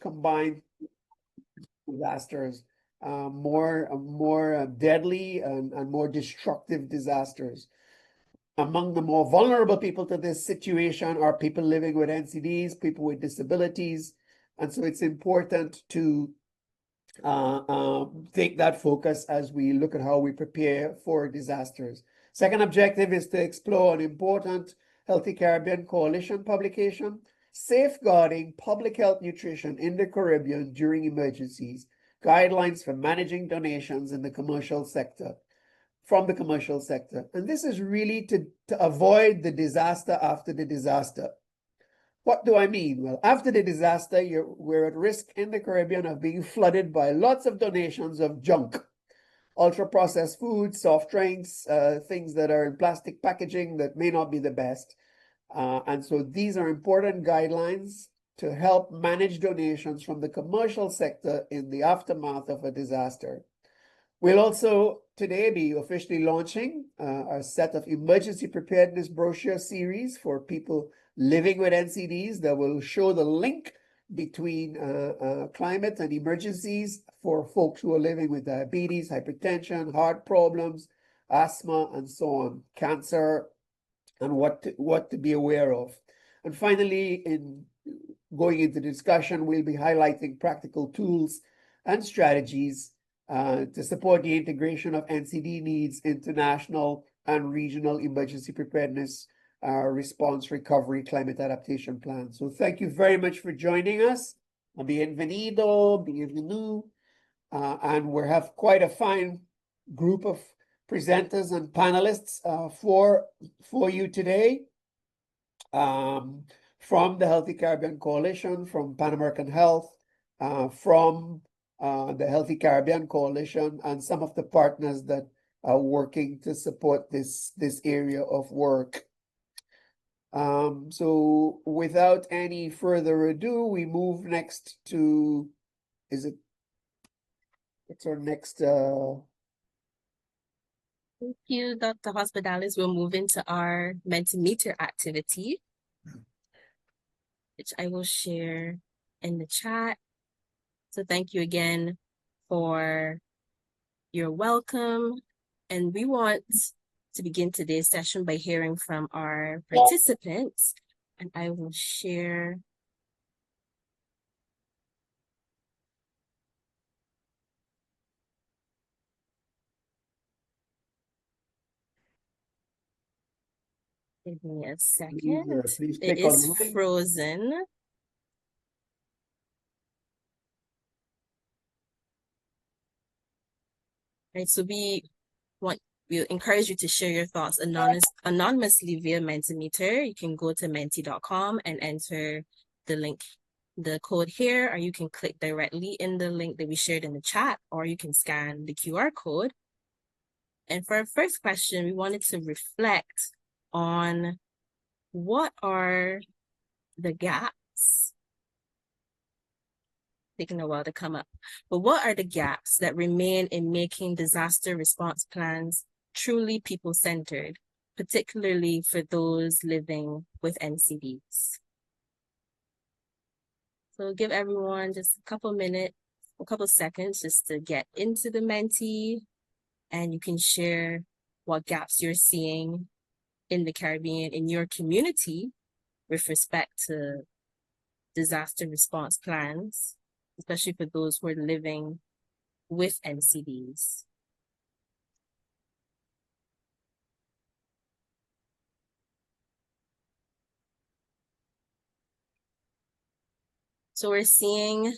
combined disasters, more deadly and more destructive disasters. Among the more vulnerable people to this situation are people living with NCDs, people with disabilities, and so it's important to take that focus as we look at how we prepare for disasters. Second objective is to explore an important Healthy Caribbean Coalition publication, Safeguarding Public Health Nutrition in the Caribbean During Emergencies, Guidelines for Managing Donations in the Commercial Sector, from the commercial sector. And this is really to avoid the disaster after the disaster. What do I mean? Well, after the disaster, we're at risk in the Caribbean of being flooded by lots of donations of junk, ultra-processed foods, soft drinks, things that are in plastic packaging that may not be the best. And so these are important guidelines to help manage donations from the commercial sector in the aftermath of a disaster. We'll also today be officially launching a set of emergency preparedness brochure series for people living with NCDs that will show the link between climate and emergencies for folks who are living with diabetes, hypertension, heart problems, asthma, and so on, cancer, and what to be aware of. And finally, in going into discussion, we'll be highlighting practical tools and strategies to support the integration of NCD needs into national and regional emergency preparedness response, recovery, climate adaptation plans. So thank you very much for joining us. Bienvenido, bienvenue. And we have quite a fine group of presenters and panelists for you today. From the Healthy Caribbean Coalition, from Pan American Health, from the Healthy Caribbean Coalition, and some of the partners that are working to support this area of work. So without any further ado, we move next to, what's our next? Thank you, Dr. Hospitalis. We'll move into our Mentimeter activity, which I will share in the chat. So thank you again for your welcome. And we want to begin today's session by hearing from our participants. And I will share give me a second. It is frozen. Right, so we'll encourage you to share your thoughts anonymously via Mentimeter. You can go to menti.com and enter the link, the code here, or you can click directly in the link that we shared in the chat, or you can scan the QR code. And for our first question, we wanted to reflect on what are the gaps, taking a while to come up, but what are the gaps that remain in making disaster response plans truly people-centered, particularly for those living with NCDs? So give everyone just a couple minutes, a couple seconds just to get into the Menti, and you can share what gaps you're seeing in the Caribbean, in your community, with respect to disaster response plans, especially for those who are living with NCDs. So we're seeing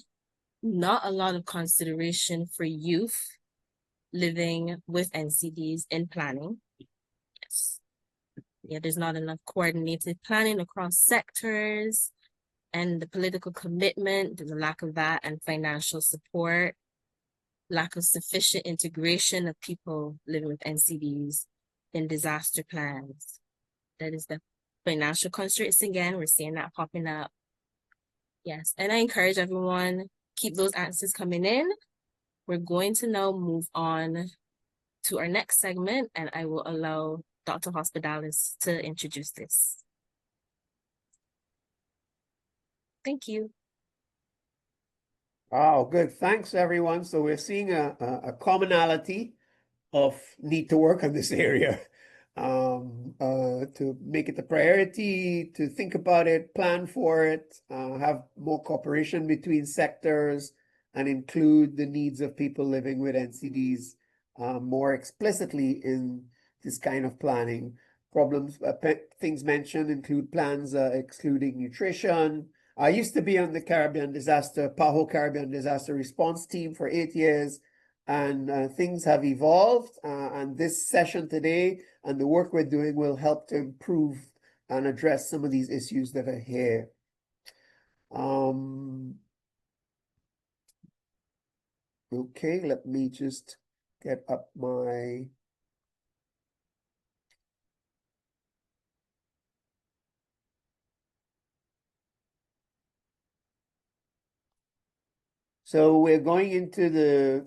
not a lot of consideration for youth living with NCDs in planning. Yes. Yeah, there's not enough coordinated planning across sectors, and the political commitment, there's a lack of that, and financial support, lack of sufficient integration of people living with NCDs in disaster plans. That is the financial constraints again, we're seeing that popping up. Yes, and I encourage everyone, keep those answers coming in. We're going to now move on to our next segment, and I will allow Dr. Hospitalis to introduce this. Thank you. Oh, good. Thanks, everyone. So we're seeing a commonality of need to work on this area, to make it a priority, to think about it, plan for it, have more cooperation between sectors, and include the needs of people living with NCDs more explicitly in this kind of planning. Things mentioned include plans excluding nutrition. I used to be on the PAHO Caribbean Disaster Response Team for 8 years, and things have evolved. And this session today and the work we're doing will help to improve and address some of these issues that are here. Okay, let me just get up my. So we're going into the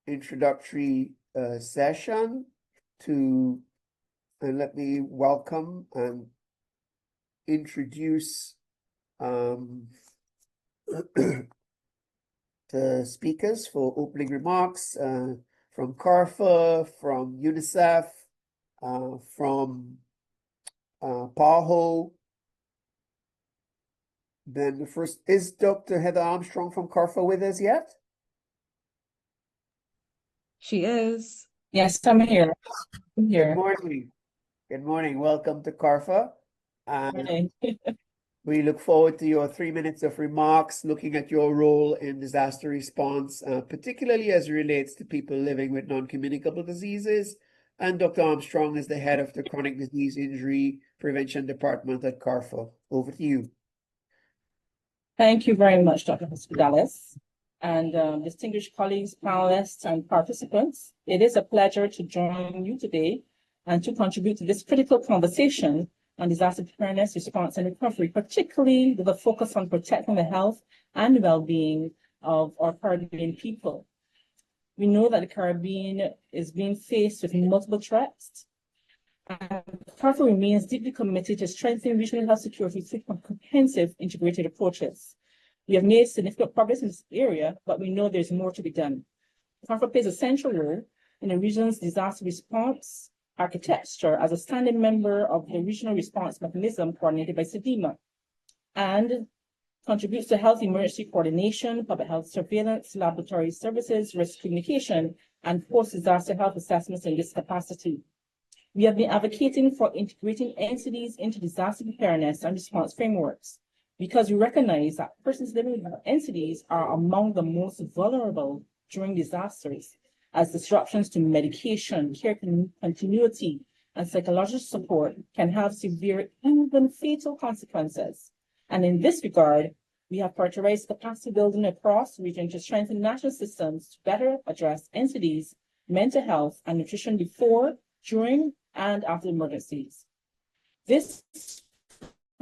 introductory session and let me welcome and introduce the speakers for opening remarks from CARFA, from UNICEF, from PAHO. Then the first, is Dr. Heather Armstrong from CARFA with us yet? She is. Yes, I'm here. I'm Good here. morning. Good morning. Welcome to CARFA. Morning. We look forward to your 3 minutes of remarks, looking at your role in disaster response, particularly as it relates to people living with non-communicable diseases. And Dr. Armstrong is the head of the Chronic Disease Injury Prevention Department at CARFA. Over to you. Thank you very much, Dr. Hospitalis, and distinguished colleagues, panelists, and participants. It is a pleasure to join you today and to contribute to this critical conversation on disaster preparedness, response, and recovery, particularly with a focus on protecting the health and well-being of our Caribbean people. We know that the Caribbean is being faced with multiple threats, and CARFA remains deeply committed to strengthening regional health security through comprehensive integrated approaches. We have made significant progress in this area, but we know there's more to be done. CARFA plays a central role in the region's disaster response architecture as a standing member of the Regional Response Mechanism coordinated by SEDEMA, and contributes to health emergency coordination, public health surveillance, laboratory services, risk communication, and post-disaster health assessments in this capacity. We have been advocating for integrating NCDs into disaster preparedness and response frameworks because we recognize that persons living with NCDs are among the most vulnerable during disasters, as disruptions to medication, care continuity, and psychological support can have severe, even fatal consequences. And in this regard, we have prioritized capacity building across the region to strengthen national systems to better address NCDs, mental health, and nutrition before, during, and after emergencies. This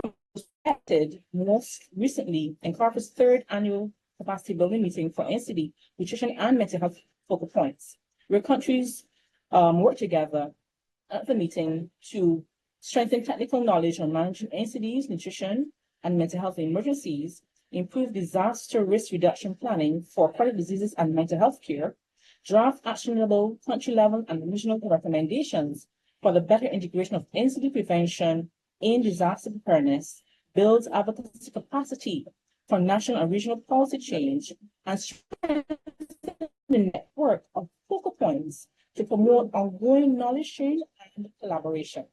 was reflected most recently in CARFA's third annual capacity building meeting for NCD, nutrition, and mental health focal points, where countries work together at the meeting to strengthen technical knowledge on managing NCDs, nutrition, and mental health emergencies, improve disaster risk reduction planning for chronic diseases and mental health care, draft actionable country-level and regional recommendations for the better integration of NCD prevention in disaster preparedness, builds advocacy capacity for national and regional policy change, and strengthens the network of focal points to promote ongoing knowledge sharing and collaboration.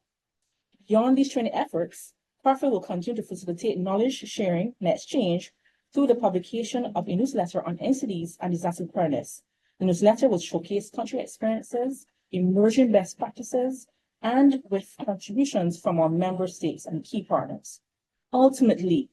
Beyond these training efforts, CARFA will continue to facilitate knowledge sharing and exchange through the publication of a newsletter on NCDs and disaster preparedness. The newsletter will showcase country experiences, emerging best practices, and with contributions from our member states and key partners. Ultimately,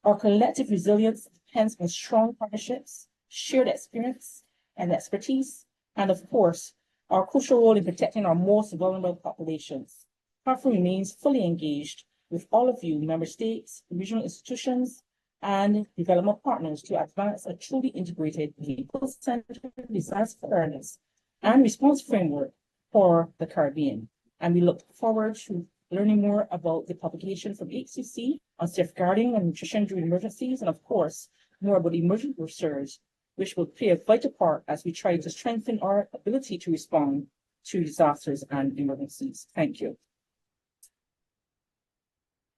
our collective resilience depends on strong partnerships, shared experience and expertise, and of course, our crucial role in protecting our most vulnerable populations. CARFA remains fully engaged with all of you, member states, regional institutions, and development partners to advance a truly integrated, people-centered disaster preparedness and response framework for the Caribbean. And we look forward to learning more about the publication from HCC on safeguarding and nutrition during emergencies, and of course, more about emerging research, which will play a vital part as we try to strengthen our ability to respond to disasters and emergencies. Thank you.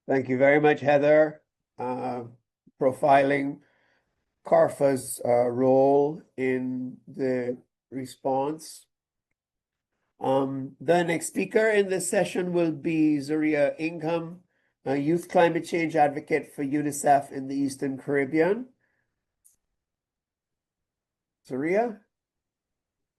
Thank you very much, Heather. Profiling CARFA's role in the response. The next speaker in this session will be Zaria Ingham, a youth climate change advocate for UNICEF in the Eastern Caribbean. Zaria?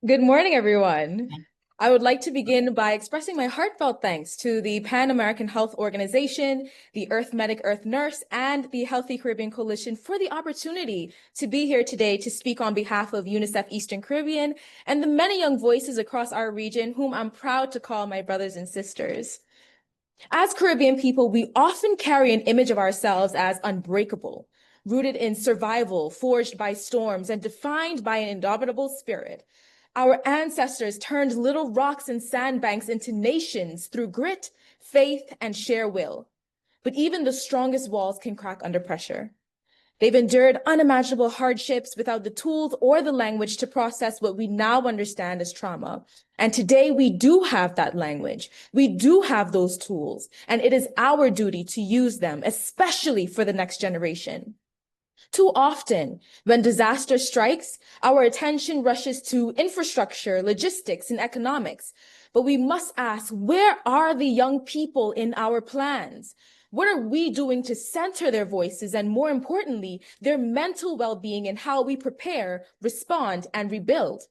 Good morning, everyone. I would like to begin by expressing my heartfelt thanks to the Pan American Health Organization, the Earth Medic Earth Nurse, and the Healthy Caribbean Coalition for the opportunity to be here today to speak on behalf of UNICEF Eastern Caribbean and the many young voices across our region whom I'm proud to call my brothers and sisters. As Caribbean people, we often carry an image of ourselves as unbreakable, rooted in survival, forged by storms, and defined by an indomitable spirit. Our ancestors turned little rocks and sandbanks into nations through grit, faith, and sheer will. But even the strongest walls can crack under pressure. They've endured unimaginable hardships without the tools or the language to process what we now understand as trauma. And today we do have that language. We do have those tools, and it is our duty to use them, especially for the next generation. Too often, when disaster strikes, our attention rushes to infrastructure, logistics, and economics. But we must ask, where are the young people in our plans? What are we doing to center their voices and, more importantly, their mental well-being in how we prepare, respond, and rebuild?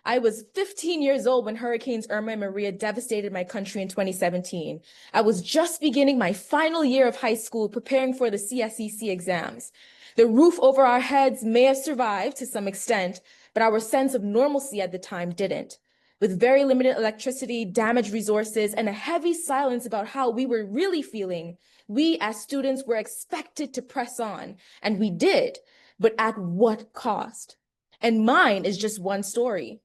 I was 15 years old when Hurricanes Irma and Maria devastated my country in 2017. I was just beginning my final year of high school, preparing for the CSEC exams. The roof over our heads may have survived to some extent, but our sense of normalcy at the time didn't. With very limited electricity, damaged resources, and a heavy silence about how we were really feeling, we as students were expected to press on, and we did, but at what cost? And mine is just one story.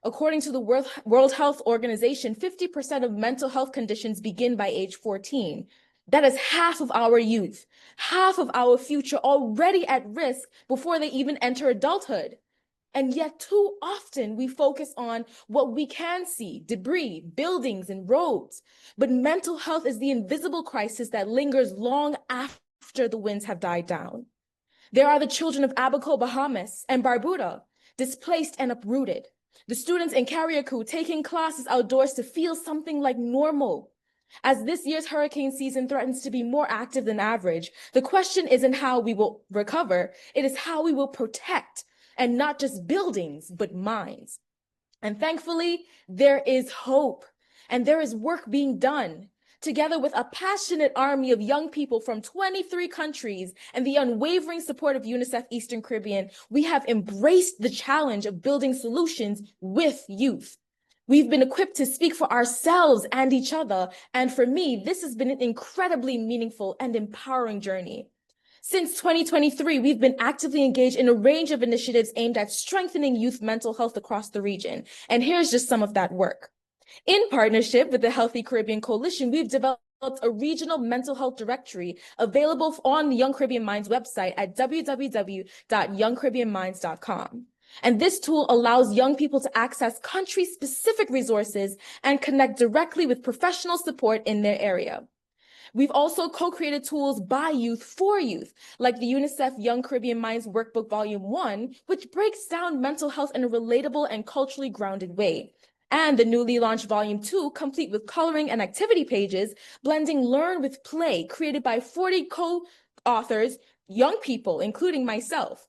According to the World Health Organization, 50% of mental health conditions begin by age 14. That is half of our youth, half of our future already at risk before they even enter adulthood. And yet too often we focus on what we can see, debris, buildings, and roads. But mental health is the invisible crisis that lingers long after the winds have died down. There are the children of Abaco, Bahamas, and Barbuda, displaced and uprooted. The students in Carriacou taking classes outdoors to feel something like normal. As this year's hurricane season threatens to be more active than average, the question isn't how we will recover, it is how we will protect, and not just buildings, but minds. And thankfully, there is hope, and there is work being done. Together with a passionate army of young people from 23 countries and the unwavering support of UNICEF Eastern Caribbean, we have embraced the challenge of building solutions with youth. We've been equipped to speak for ourselves and each other, and for me, this has been an incredibly meaningful and empowering journey. Since 2023, we've been actively engaged in a range of initiatives aimed at strengthening youth mental health across the region, and here's just some of that work. In partnership with the Healthy Caribbean Coalition, we've developed a regional mental health directory available on the Young Caribbean Minds website at www.youngcaribbeanminds.com. And this tool allows young people to access country-specific resources and connect directly with professional support in their area. We've also co-created tools by youth for youth, like the UNICEF Young Caribbean Minds Workbook Volume 1, which breaks down mental health in a relatable and culturally grounded way. And the newly launched Volume 2, complete with coloring and activity pages, blending learn with play, created by 40 co-authors, young people, including myself.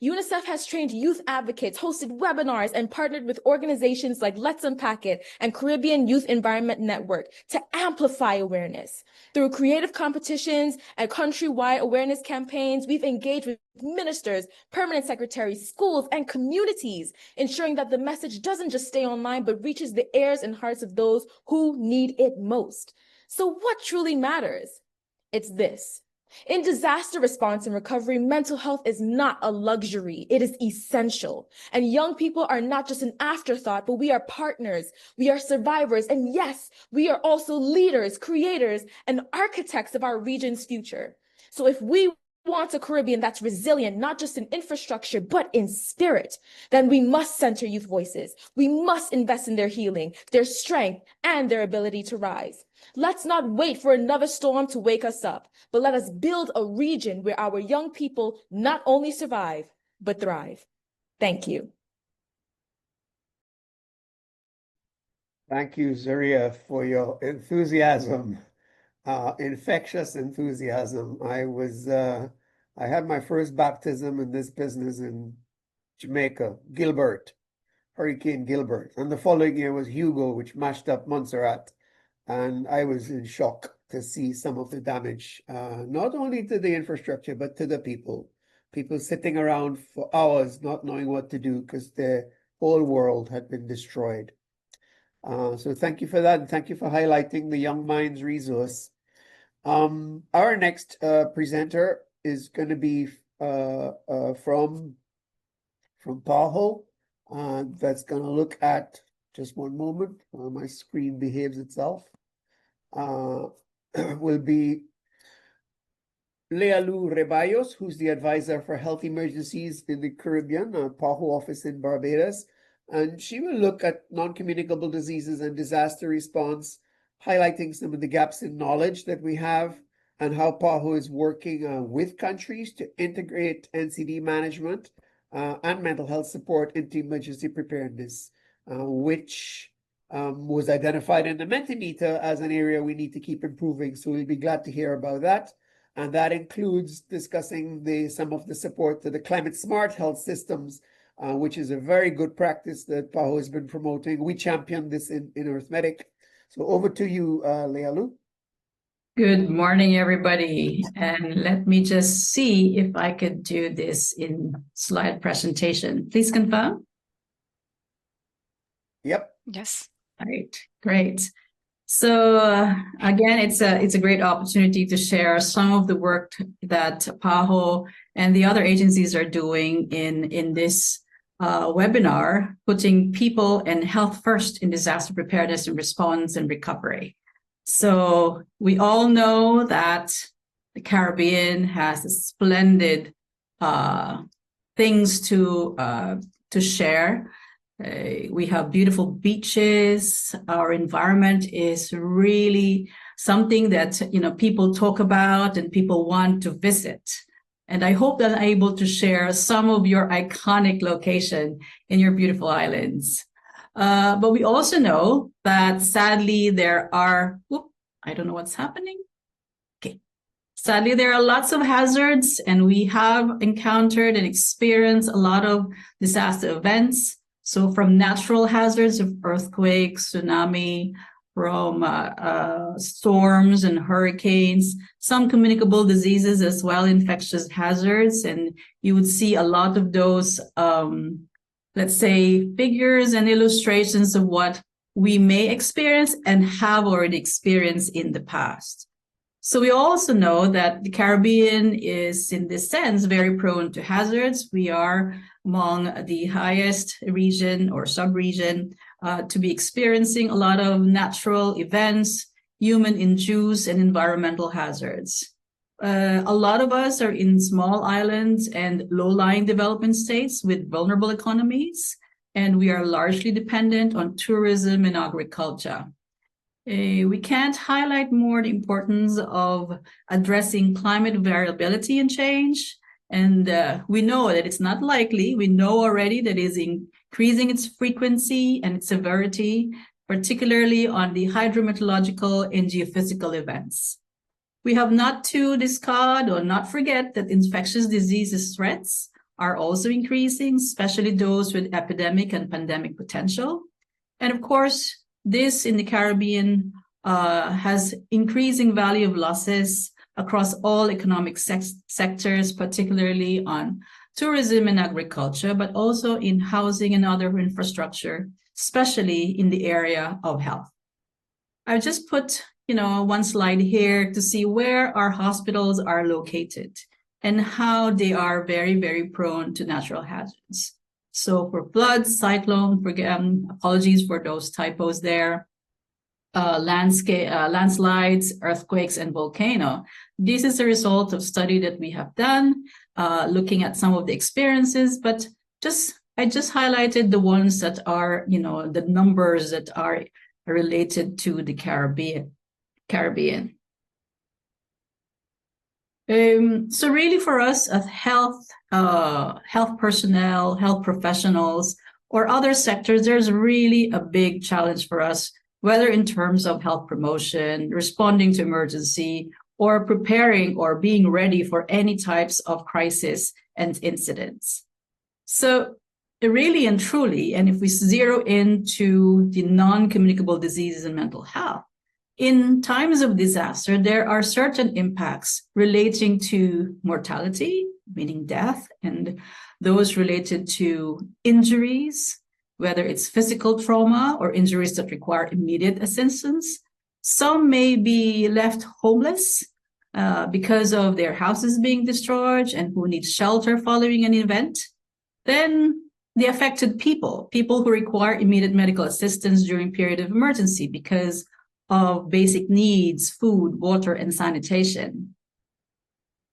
UNICEF has trained youth advocates, hosted webinars, and partnered with organizations like Let's Unpack It and Caribbean Youth Environment Network to amplify awareness. Through creative competitions and countrywide awareness campaigns, we've engaged with ministers, permanent secretaries, schools, and communities, ensuring that the message doesn't just stay online, but reaches the ears and hearts of those who need it most. So what truly matters? It's this. In disaster response and recovery, mental health is not a luxury, it is essential. And young people are not just an afterthought, but we are partners, we are survivors, and yes, we are also leaders, creators, and architects of our region's future. So if we want a Caribbean that's resilient, not just in infrastructure, but in spirit, then we must center youth voices. We must invest in their healing, their strength, and their ability to rise. Let's not wait for another storm to wake us up, but let us build a region where our young people not only survive, but thrive. Thank you. Thank you, Zaria, for your enthusiasm, infectious enthusiasm. I had my first baptism in this business in Jamaica, Hurricane Gilbert. And the following year was Hugo, which mashed up Montserrat. And I was in shock to see some of the damage, not only to the infrastructure, but to the people. People sitting around for hours not knowing what to do because the whole world had been destroyed. So thank you for that, and thank you for highlighting the Young Minds resource. Our next presenter is going to be from PAHO. That's going to look at, just one moment while my screen behaves itself, will be Lealu Reballos, who's the advisor for health emergencies in the Caribbean, PAHO office in Barbados. And she will look at non-communicable diseases and disaster response, highlighting some of the gaps in knowledge that we have and how PAHO is working with countries to integrate NCD management and mental health support into emergency preparedness, which was identified in the Mentimeter as an area we need to keep improving. So we'll be glad to hear about that. And that includes discussing some of the support to the climate smart health systems, which is a very good practice that PAHO has been promoting. We champion this in Arithmetic. So over to you, Lealu. Good morning, everybody. And let me just see if I could do this in slide presentation. Please confirm. Yep. Yes. All right, great. So again, it's a great opportunity to share some of the work that PAHO and the other agencies are doing in this webinar, putting people and health first in disaster preparedness and response and recovery. So we all know that the Caribbean has a splendid things to share. We have beautiful beaches. Our environment is really something that people talk about and people want to visit. And I hope that I'm able to share some of your iconic location in your beautiful islands. But we also know that sadly there are, I don't know what's happening. Okay. Sadly, there are lots of hazards, and we have encountered and experienced a lot of disaster events. So from natural hazards of earthquakes, tsunami, from storms and hurricanes, some communicable diseases as well, infectious hazards. And you would see a lot of those, let's say, figures and illustrations of what we may experience and have already experienced in the past. So we also know that the Caribbean is, in this sense, very prone to hazards. We are among the highest region or sub-region to be experiencing a lot of natural events, human-induced and environmental hazards. A lot of us are in small islands and low-lying development states with vulnerable economies, and we are largely dependent on tourism and agriculture. We can't highlight more the importance of addressing climate variability and change. And we know that it's not likely. We know already that it is increasing its frequency and its severity, particularly on the hydrometeorological and geophysical events. We have not to discard or not forget that infectious diseases threats are also increasing, especially those with epidemic and pandemic potential. And of course, this in the Caribbean has increasing value of losses across all economic sectors, particularly on tourism and agriculture, but also in housing and other infrastructure, especially in the area of health. I've just put, one slide here to see where our hospitals are located and how they are very, very prone to natural hazards. So for floods, cyclone, apologies for those typos there. landslides, earthquakes, and volcano. This is a result of study that we have done, looking at some of the experiences, but I just highlighted the ones that are, the numbers that are related to the Caribbean. So really for us as health personnel, health professionals, or other sectors, there's really a big challenge for us, whether in terms of health promotion, responding to emergency, or preparing or being ready for any types of crisis and incidents. So really and truly, and if we zero into the non-communicable diseases and mental health, in times of disaster, there are certain impacts relating to mortality, meaning death, and those related to injuries, whether it's physical trauma or injuries that require immediate assistance. Some may be left homeless because of their houses being destroyed and who need shelter following an event. Then the affected people who require immediate medical assistance during period of emergency because of basic needs, food, water, and sanitation.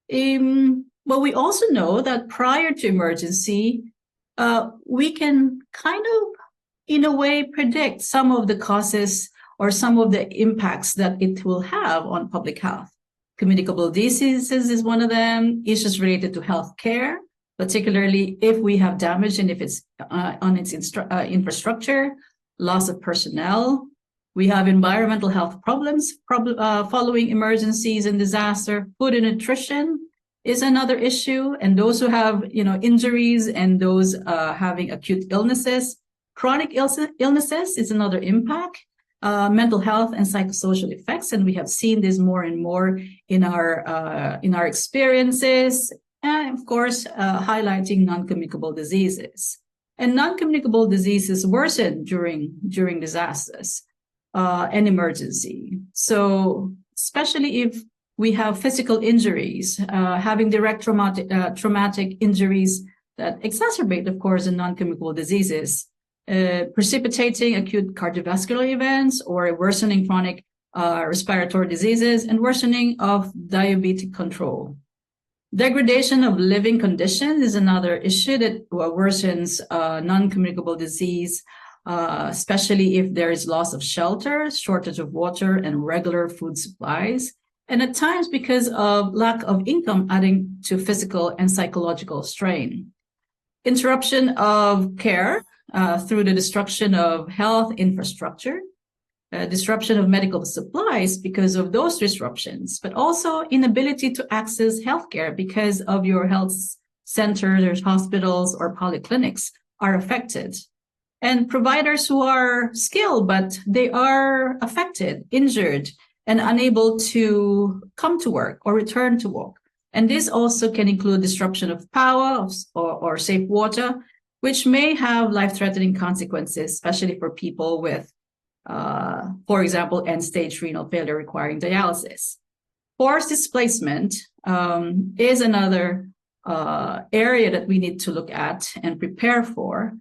But we also know that prior to emergency, we can kind of, in a way, predict some of the causes or some of the impacts that it will have on public health. Communicable diseases is one of them, issues related to healthcare, particularly if we have damage and if it's on its infrastructure, loss of personnel. We have environmental health problems following emergencies and disaster. Food and nutrition is another issue, and those who have injuries and those having acute illnesses. Chronic illnesses is another impact. Mental health and psychosocial effects, and we have seen this more and more in our experiences, and of course highlighting non-communicable diseases. And non-communicable diseases worsen during disasters and emergency. So especially if we have physical injuries, having direct traumatic injuries that exacerbate, of course, the non-communicable diseases, precipitating acute cardiovascular events or worsening chronic respiratory diseases and worsening of diabetic control. Degradation of living conditions is another issue that worsens non-communicable disease, especially if there is loss of shelter, shortage of water, and regular food supplies. And at times because of lack of income adding to physical and psychological strain. Interruption of care through the destruction of health infrastructure, disruption of medical supplies because of those disruptions, but also inability to access healthcare because of your health centers, hospitals, or polyclinics are affected. And providers who are skilled, but they are affected, injured, and unable to come to work or return to work. And this also can include disruption of power or safe water, which may have life-threatening consequences, especially for people with, for example, end-stage renal failure requiring dialysis. Forced displacement is another area that we need to look at and prepare for.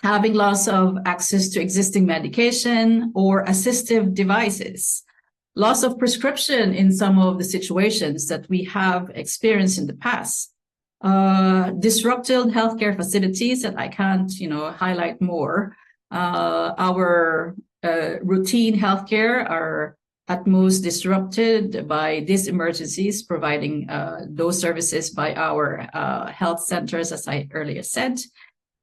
Having loss of access to existing medication or assistive devices, loss of prescription in some of the situations that we have experienced in the past, disrupted healthcare facilities that I can't, highlight more. Our routine healthcare are at most disrupted by these emergencies, providing those services by our health centers, as I earlier said.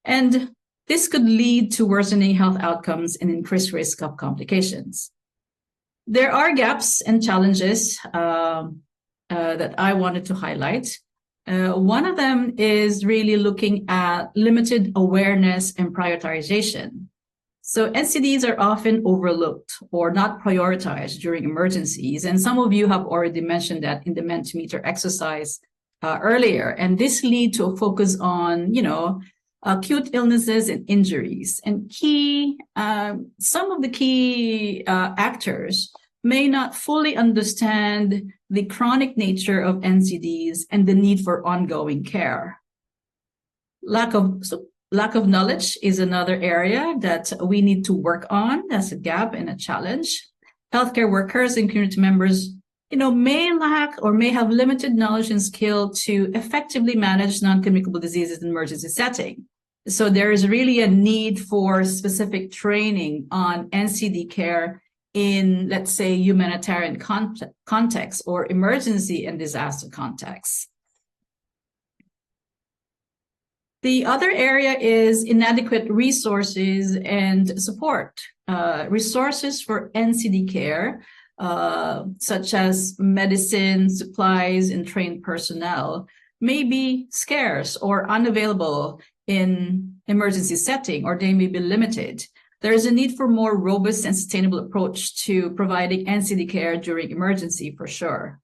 And this could lead to worsening health outcomes and increased risk of complications. There are gaps and challenges that I wanted to highlight. One of them is really looking at limited awareness and prioritization. So NCDs are often overlooked or not prioritized during emergencies. And some of you have already mentioned that in the Mentimeter exercise earlier. And this leads to a focus on, acute illnesses and injuries. And some of the key actors may not fully understand the chronic nature of NCDs and the need for ongoing care. Lack of knowledge is another area that we need to work on as a gap and a challenge. Healthcare workers and community members, may lack or may have limited knowledge and skill to effectively manage non-communicable diseases in emergency setting. So there is really a need for specific training on NCD care in, let's say, humanitarian context or emergency and disaster contexts. The other area is inadequate resources and support. Resources for NCD care, such as medicine, supplies, and trained personnel, may be scarce or unavailable in emergency setting, or they may be limited. There is a need for more robust and sustainable approach to providing NCD care during emergency, for sure.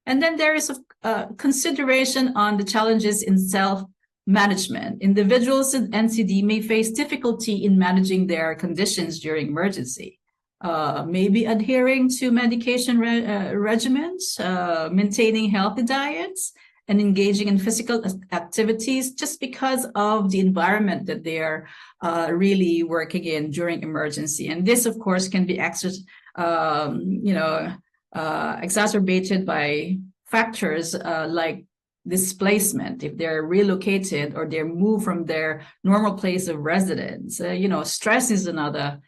And then there is a consideration on the challenges in self-management. Individuals in NCD may face difficulty in managing their conditions during emergency. Maybe adhering to medication regimens, maintaining healthy diets, and engaging in physical activities just because of the environment that they are really working in during emergency. And this, of course, can be exacerbated by factors like displacement, if they're relocated or they're moved from their normal place of residence. Stress is another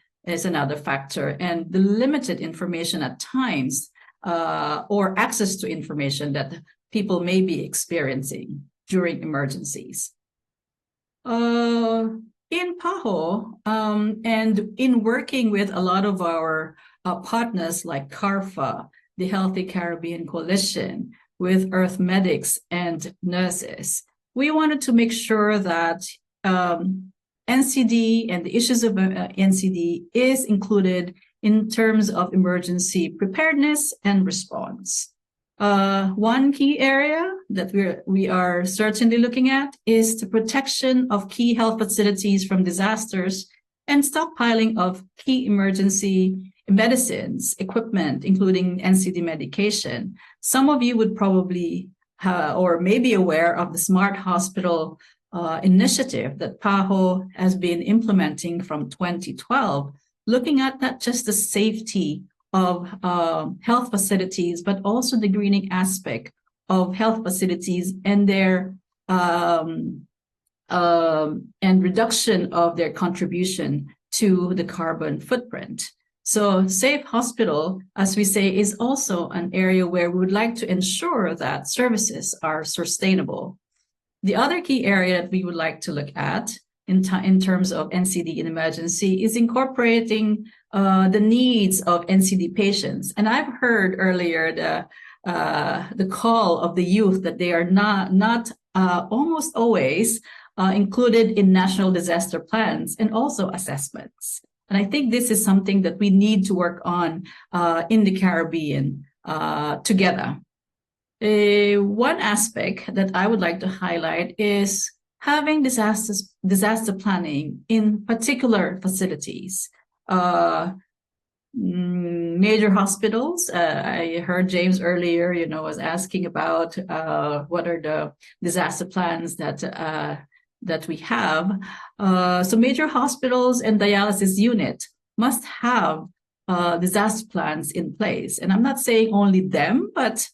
factor, and the limited information at times or access to information that people may be experiencing during emergencies. In PAHO, and in working with a lot of our partners like CARFA, the Healthy Caribbean Coalition, with Earth Medics and nurses, we wanted to make sure that NCD and the issues of NCD is included in terms of emergency preparedness and response. One key area that we are certainly looking at is the protection of key health facilities from disasters and stockpiling of key emergency medicines, equipment, including NCD medication. Some of you would probably or may be aware of the Smart Hospital initiative that PAHO has been implementing from 2012, looking at not just the safety of health facilities, but also the greening aspect of health facilities and their and reduction of their contribution to the carbon footprint. So Safe Hospital, as we say, is also an area where we would like to ensure that services are sustainable. The other key area that we would like to look at in terms of NCD in emergency is incorporating the needs of NCD patients. And I've heard earlier the call of the youth that they are not almost always included in national disaster plans and also assessments. And I think this is something that we need to work on in the Caribbean together. One aspect that I would like to highlight is having disaster planning in particular facilities. Major hospitals, I heard James earlier, was asking about what are the disaster plans that we have. So major hospitals and dialysis unit must have disaster plans in place. And I'm not saying only them, but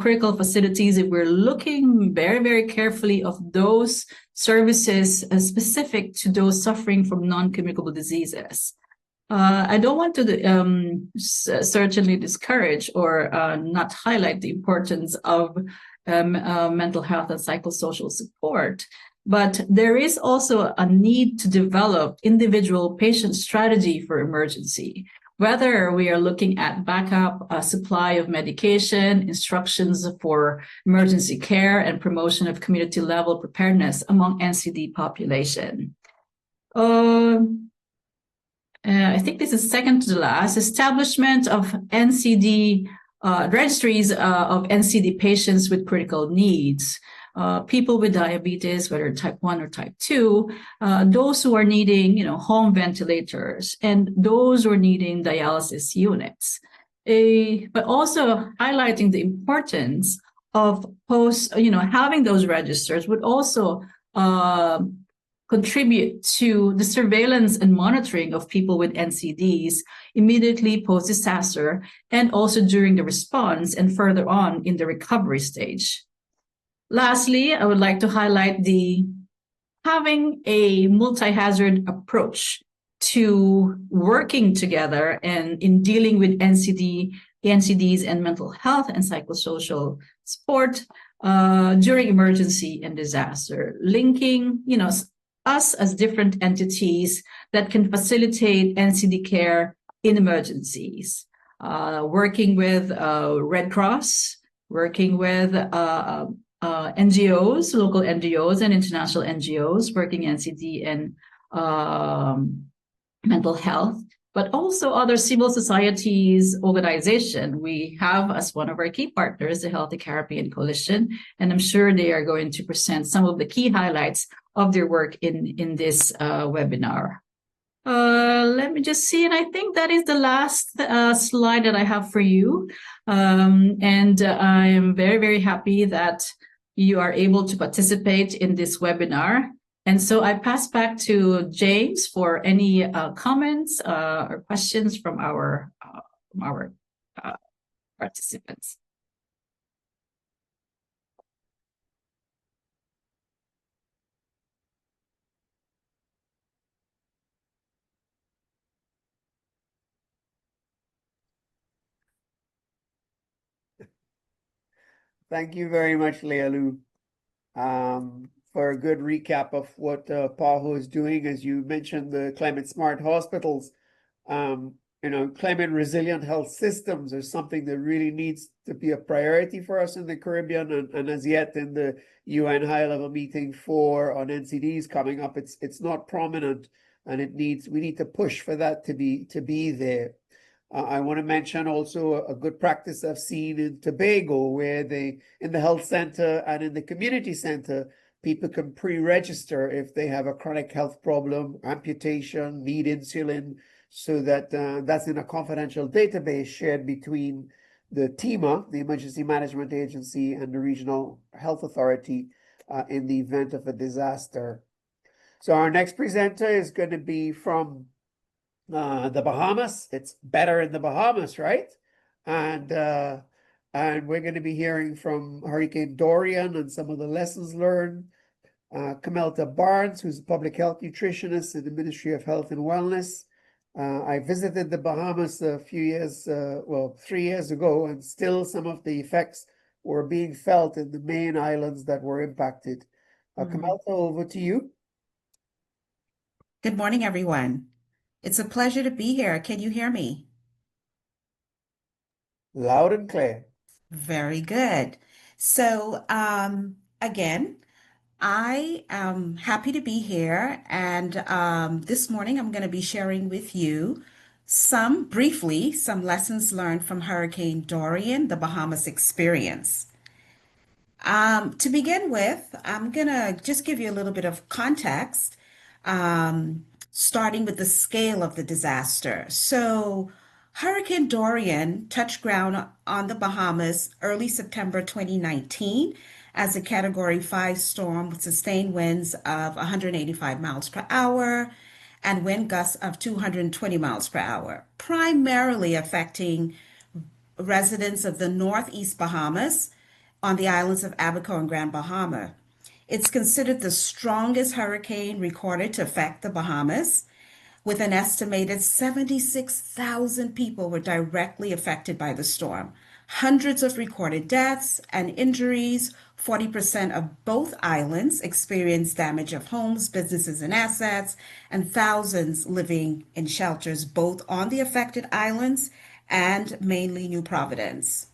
critical facilities, if we're looking very, very carefully of those services specific to those suffering from non-communicable diseases. I don't want to certainly discourage or not highlight the importance of mental health and psychosocial support, but there is also a need to develop individual patient strategy for emergency. Whether we are looking at backup supply of medication, instructions for emergency care, and promotion of community level preparedness among NCD population. I think this is second to the last, establishment of NCD registries of NCD patients with critical needs. People with diabetes, whether type 1 or type 2, those who are needing, home ventilators, and those who are needing dialysis units. But also highlighting the importance of having those registers would also contribute to the surveillance and monitoring of people with NCDs immediately post-disaster, and also during the response and further on in the recovery stage. Lastly, I would like to highlight having a multi-hazard approach to working together and in dealing with NCDs and mental health and psychosocial support during emergency and disaster, linking, us as different entities that can facilitate NCD care in emergencies, working with Red Cross, working with NGOs, local NGOs and international NGOs working NCD and mental health, but also other civil societies organization. We have as one of our key partners, the Healthy Caribbean Coalition, and I'm sure they are going to present some of the key highlights of their work in this webinar. Let me just see, and I think that is the last slide that I have for you. And I am very, very happy that you are able to participate in this webinar. And so I pass back to James for any comments or questions from our participants. Thank you very much, Lealu, for a good recap of what PAHO is doing. As you mentioned, the climate smart hospitals, climate resilient health systems are something that really needs to be a priority for us in the Caribbean, and as yet in the UN high-level meeting on NCDs coming up, it's not prominent, and we need to push for that to be there. I want to mention also a good practice I've seen in Tobago, where in the health center and in the community center, people can pre-register if they have a chronic health problem, amputation, need insulin, so that that's in a confidential database shared between the TEMA, the Emergency Management Agency, and the Regional Health Authority in the event of a disaster. So our next presenter is going to be from the Bahamas. It's better in the Bahamas, right? And we're going to be hearing from Hurricane Dorian and some of the lessons learned. Camelta Barnes, who's a public health nutritionist in the Ministry of Health and Wellness. I visited the Bahamas a few years, 3 years ago, and still some of the effects were being felt in the main islands that were impacted. Camelta, over to you. Good morning, everyone. It's a pleasure to be here. Can you hear me? Loud and clear. Very good. So, again, I am happy to be here. And this morning, I'm going to be sharing with you briefly, some lessons learned from Hurricane Dorian, the Bahamas experience. To begin with, I'm going to just give you a little bit of context. Starting with the scale of the disaster. So, Hurricane Dorian touched ground on the Bahamas early September 2019 as a Category 5 storm with sustained winds of 185 miles per hour and wind gusts of 220 miles per hour, primarily affecting residents of the Northeast Bahamas on the islands of Abaco and Grand Bahama. It's considered the strongest hurricane recorded to affect the Bahamas, with an estimated 76,000 people were directly affected by the storm. Hundreds of recorded deaths and injuries. 40% of both islands experienced damage of homes, businesses, and assets, and thousands living in shelters both on the affected islands and mainly New Providence.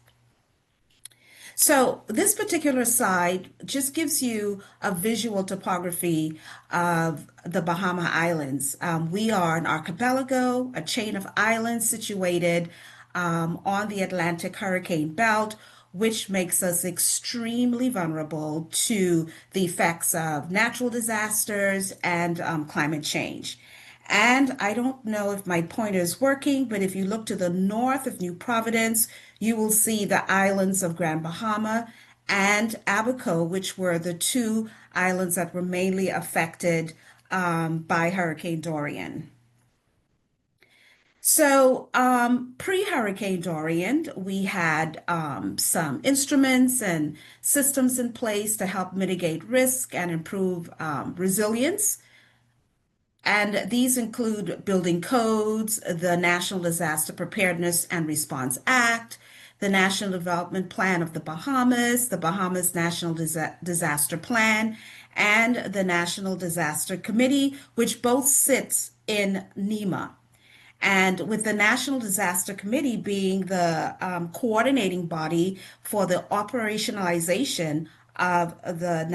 So this particular slide just gives you a visual topography of the Bahama Islands. We are an archipelago, a chain of islands situated on the Atlantic hurricane belt, which makes us extremely vulnerable to the effects of natural disasters and climate change. And I don't know if my pointer is working, but if you look to the north of New Providence, you will see the islands of Grand Bahama and Abaco, which were the two islands that were mainly affected by Hurricane Dorian. So, pre-Hurricane Dorian, we had some instruments and systems in place to help mitigate risk and improve resilience. And these include building codes, the National Disaster Preparedness and Response Act, the National Development Plan of the Bahamas National Disaster Plan, and the National Disaster Committee, which both sits in NEMA. And with the National Disaster Committee being the coordinating body for the operationalization of the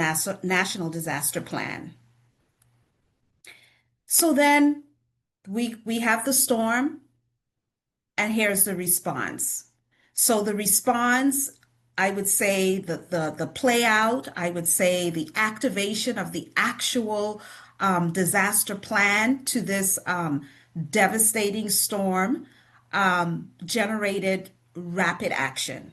National Disaster Plan. So then we have the storm, and here's the response. So the response, I would say the play out, I would say the activation of the actual disaster plan to this devastating storm generated rapid action.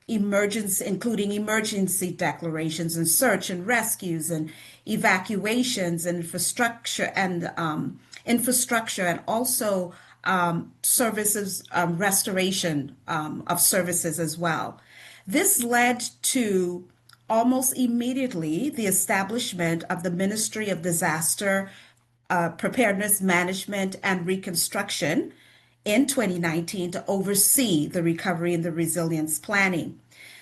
Including emergency declarations and search and rescues and evacuations and infrastructure and also services, restoration of services as well. This led to almost immediately the establishment of the Ministry of Disaster Preparedness, Management, and Reconstruction in 2019 to oversee the recovery and the resilience planning.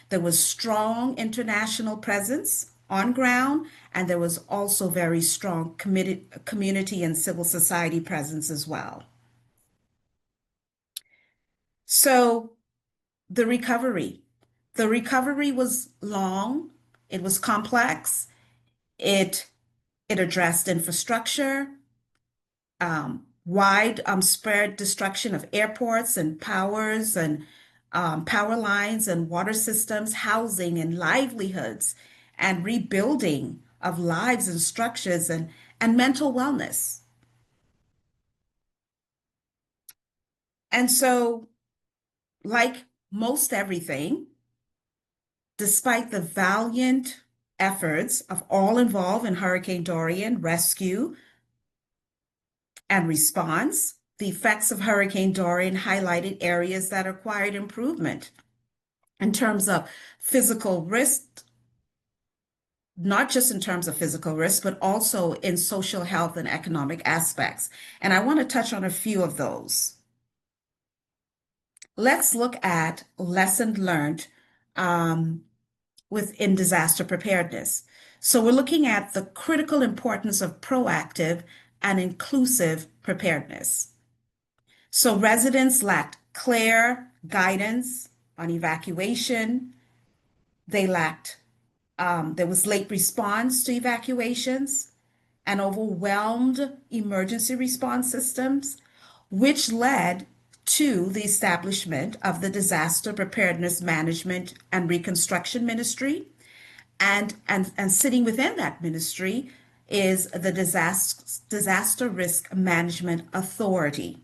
There was strong international presence on ground, and there was also very strong community and civil society presence as well. So the recovery was long, it was complex, it addressed infrastructure, widespread destruction of airports and powers and power lines and water systems, housing and livelihoods, and rebuilding of lives and structures and mental wellness. And so, like most everything, despite the valiant efforts of all involved in Hurricane Dorian rescue and response, the effects of Hurricane Dorian highlighted areas that required improvement in terms of physical risk, not just in terms of physical risk, but also in social health and economic aspects. And I want to touch on a few of those. Let's look at lessons learned within disaster preparedness. So we're looking at the critical importance of proactive and inclusive preparedness. So residents lacked clear guidance on evacuation. They lacked, there was late response to evacuations and overwhelmed emergency response systems, which led to the establishment of the Disaster Preparedness Management and Reconstruction Ministry. And sitting within that ministry is the Disaster Risk Management Authority.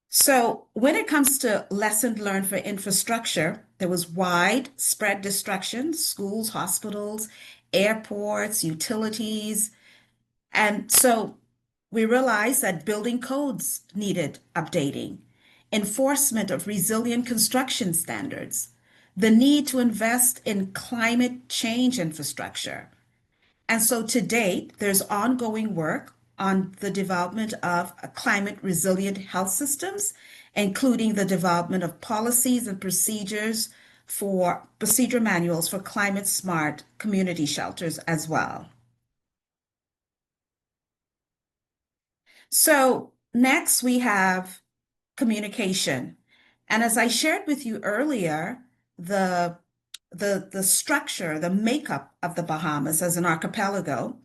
So when it comes to lessons learned for infrastructure, there was widespread destruction, schools, hospitals, airports, utilities. And so we realized that building codes needed updating, enforcement of resilient construction standards, the need to invest in climate change infrastructure. And so to date, there's ongoing work on the development of climate resilient health systems, including the development of policies and procedure manuals for climate smart community shelters as well. So next we have communication. And as I shared with you earlier, the structure, the makeup of the Bahamas as an archipelago,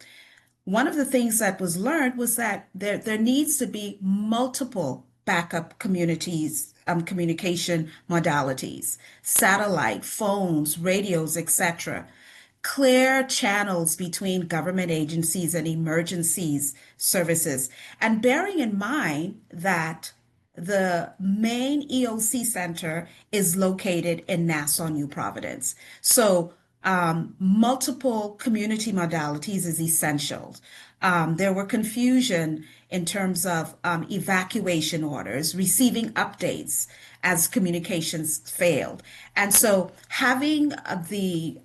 one of the things that was learned was that there needs to be multiple backup communication modalities, satellite, phones, radios, etc. Clear channels between government agencies and emergencies services. And bearing in mind that the main EOC center is located in Nassau, New Providence. So multiple community modalities is essential. There were confusion in terms of evacuation orders, receiving updates as communications failed. And so having the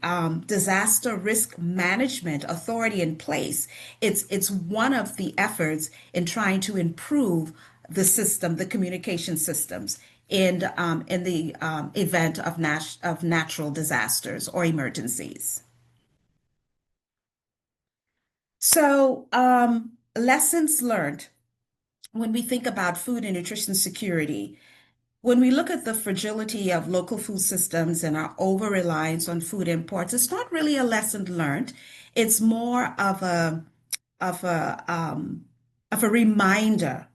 disaster risk management authority in place, it's one of the efforts in trying to improve the system, the communication systems in the event of natural disasters or emergencies. So, lessons learned when we think about food and nutrition security. When we look at the fragility of local food systems and our over-reliance on food imports, it's not really a lesson learned. It's more of of a a reminder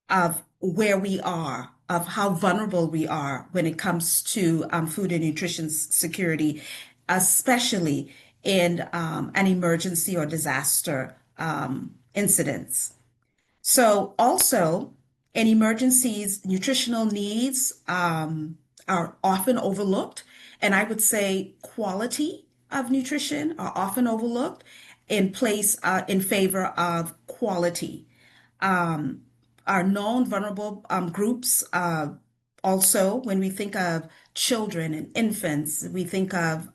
of where we are, of how vulnerable we are when it comes to food and nutrition security, especially in an emergency or disaster incidents. So, also in emergencies, nutritional needs are often overlooked. And I would say quality of nutrition are often overlooked in favor of quantity. Our known vulnerable groups, also, when we think of children and infants, we think of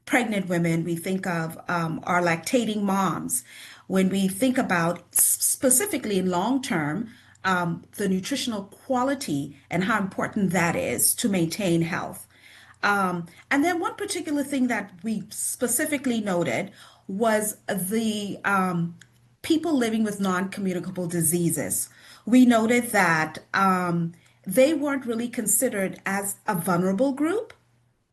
pregnant women, we think of our lactating moms. When we think about specifically in long term, the nutritional quality and how important that is to maintain health. And then one particular thing that we specifically noted was the people living with non-communicable diseases. We noted that they weren't really considered as a vulnerable group,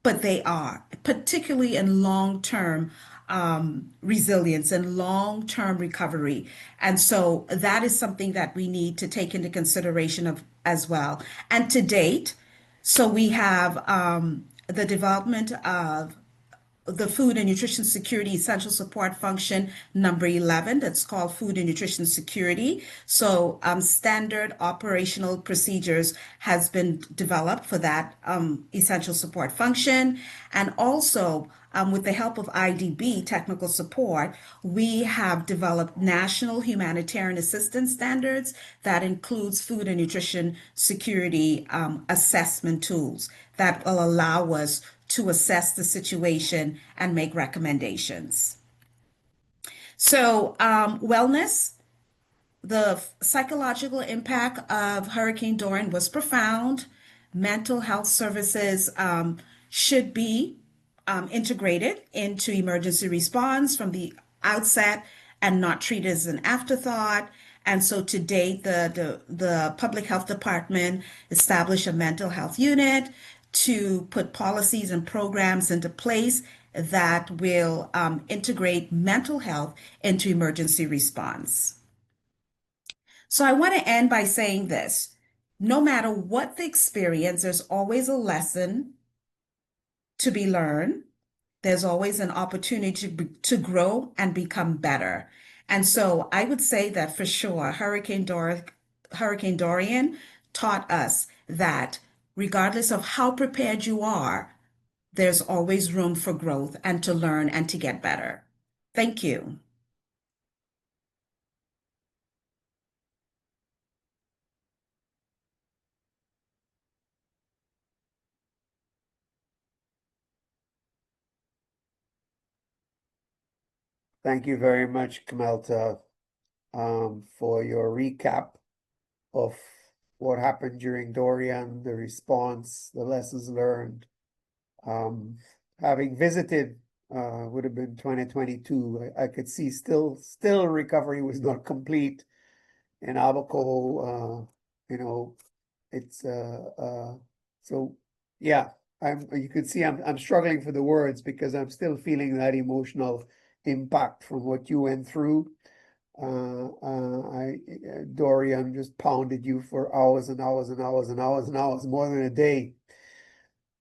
but they are, particularly in long-term resilience and long-term recovery. And so that is something that we need to take into consideration of as well. And to date, so we have the development of the Food and Nutrition Security Essential Support Function number 11, that's called Food and Nutrition Security. So standard operational procedures has been developed for that essential support function. And also with the help of IDB technical support, we have developed national humanitarian assistance standards that includes food and nutrition security assessment tools that will allow us to assess the situation and make recommendations. So, wellness, the psychological impact of Hurricane Dorian was profound. Mental health services should be integrated into emergency response from the outset and not treated as an afterthought. And so to date, the Public Health Department established a mental health unit to put policies and programs into place that will integrate mental health into emergency response. So I want to end by saying this. No matter what the experience, there's always a lesson to be learned. There's always an opportunity to grow and become better. And so I would say that for sure, Hurricane Dorian taught us that regardless of how prepared you are, there's always room for growth and to learn and to get better. Thank you. Thank you very much, Kamelta, for your recap of what happened during Dorian, the response, the lessons learned. Having visited, would have been 2022, I could see still recovery was not complete in Abaco. You know, it's so yeah. You could see I'm struggling for the words because I'm still feeling that emotional impact from what you went through. Dorian just pounded you for hours and hours and hours and hours and hours, more than a day.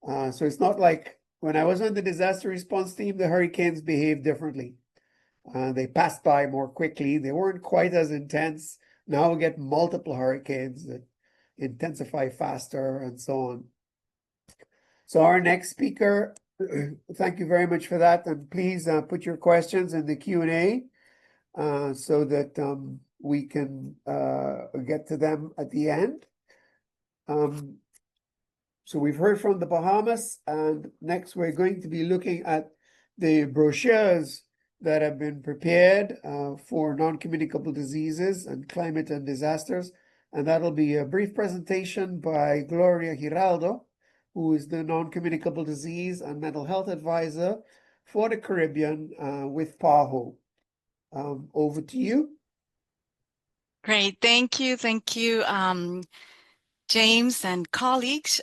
So it's not like when I was on the disaster response team, the hurricanes behaved differently. They passed by more quickly. They weren't quite as intense. Now we get multiple hurricanes that intensify faster and so on. So our next speaker Thank you very much for that, and please put your questions in the Q&A so that we can get to them at the end. So we've heard from the Bahamas, and next we're going to be looking at the brochures that have been prepared for non-communicable diseases and climate and disasters. And that'll be a brief presentation by Gloria Giraldo, who is the non-communicable disease and mental health advisor for the Caribbean with PAHO. Over to you. Great, thank you, James and colleagues.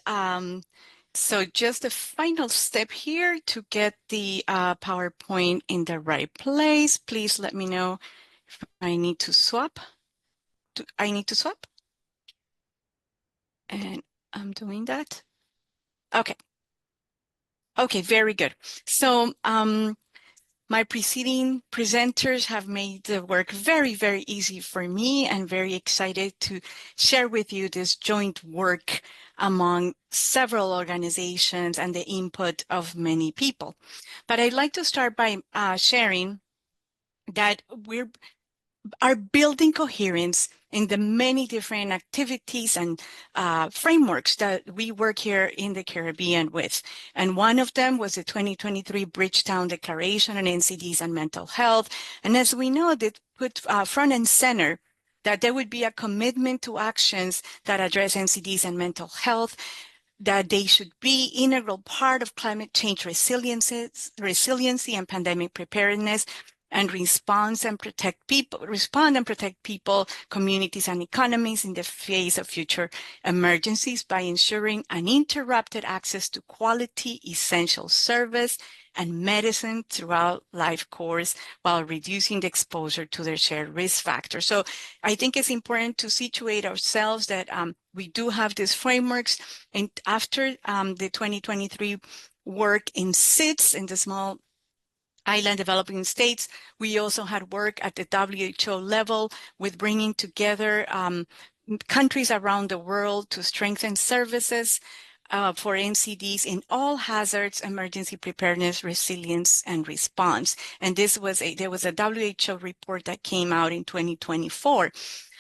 So just a final step here to get the PowerPoint in the right place. Please let me know if I need to swap. I need to swap? And I'm doing that. Okay. Okay, very good. So my preceding presenters have made the work very, very easy for me, and very excited to share with you this joint work among several organizations and the input of many people. But I'd like to start by sharing that we are building coherence in the many different activities and frameworks that we work here in the Caribbean with. And one of them was the 2023 Bridgetown Declaration on NCDs and Mental Health. And as we know, that put front and center that there would be a commitment to actions that address NCDs and mental health, that they should be integral part of climate change resiliency and pandemic preparedness, and respond and protect people, communities, and economies in the face of future emergencies by ensuring uninterrupted access to quality, essential service and medicine throughout life course, while reducing the exposure to their shared risk factors. So I think it's important to situate ourselves that we do have these frameworks, and after the 2023 work in SIDS, in the small island developing states, we also had work at the WHO level with bringing together countries around the world to strengthen services for NCDs in all hazards, emergency preparedness, resilience, and response. And there was a WHO report that came out in 2024.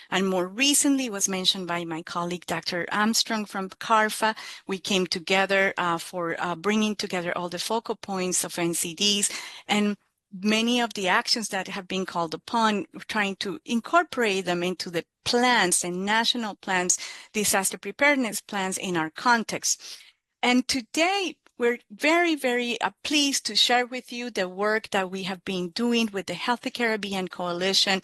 And more recently, was mentioned by my colleague, Dr. Armstrong from CARFA. We came together for bringing together all the focal points of NCDs, and many of the actions that have been called upon, trying to incorporate them into the plans and national plans, disaster preparedness plans in our context. And today, we're very, very pleased to share with you the work that we have been doing with the Healthy Caribbean Coalition,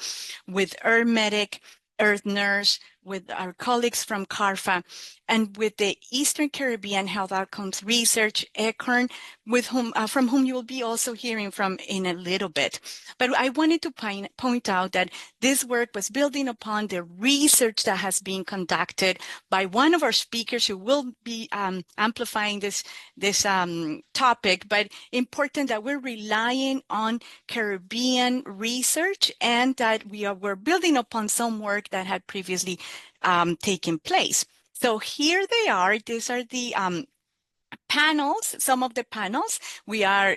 with EarthMedic, Earth Nurse, with our colleagues from CARFA, and with the Eastern Caribbean Health Outcomes Research, ECHRN, with whom, from whom you will be also hearing from in a little bit. But I wanted to point out that this work was building upon the research that has been conducted by one of our speakers who will be amplifying this topic, but important that we're relying on Caribbean research, and that we're building upon some work that had previously taken place. So here they are. These are the panels, some of the panels we are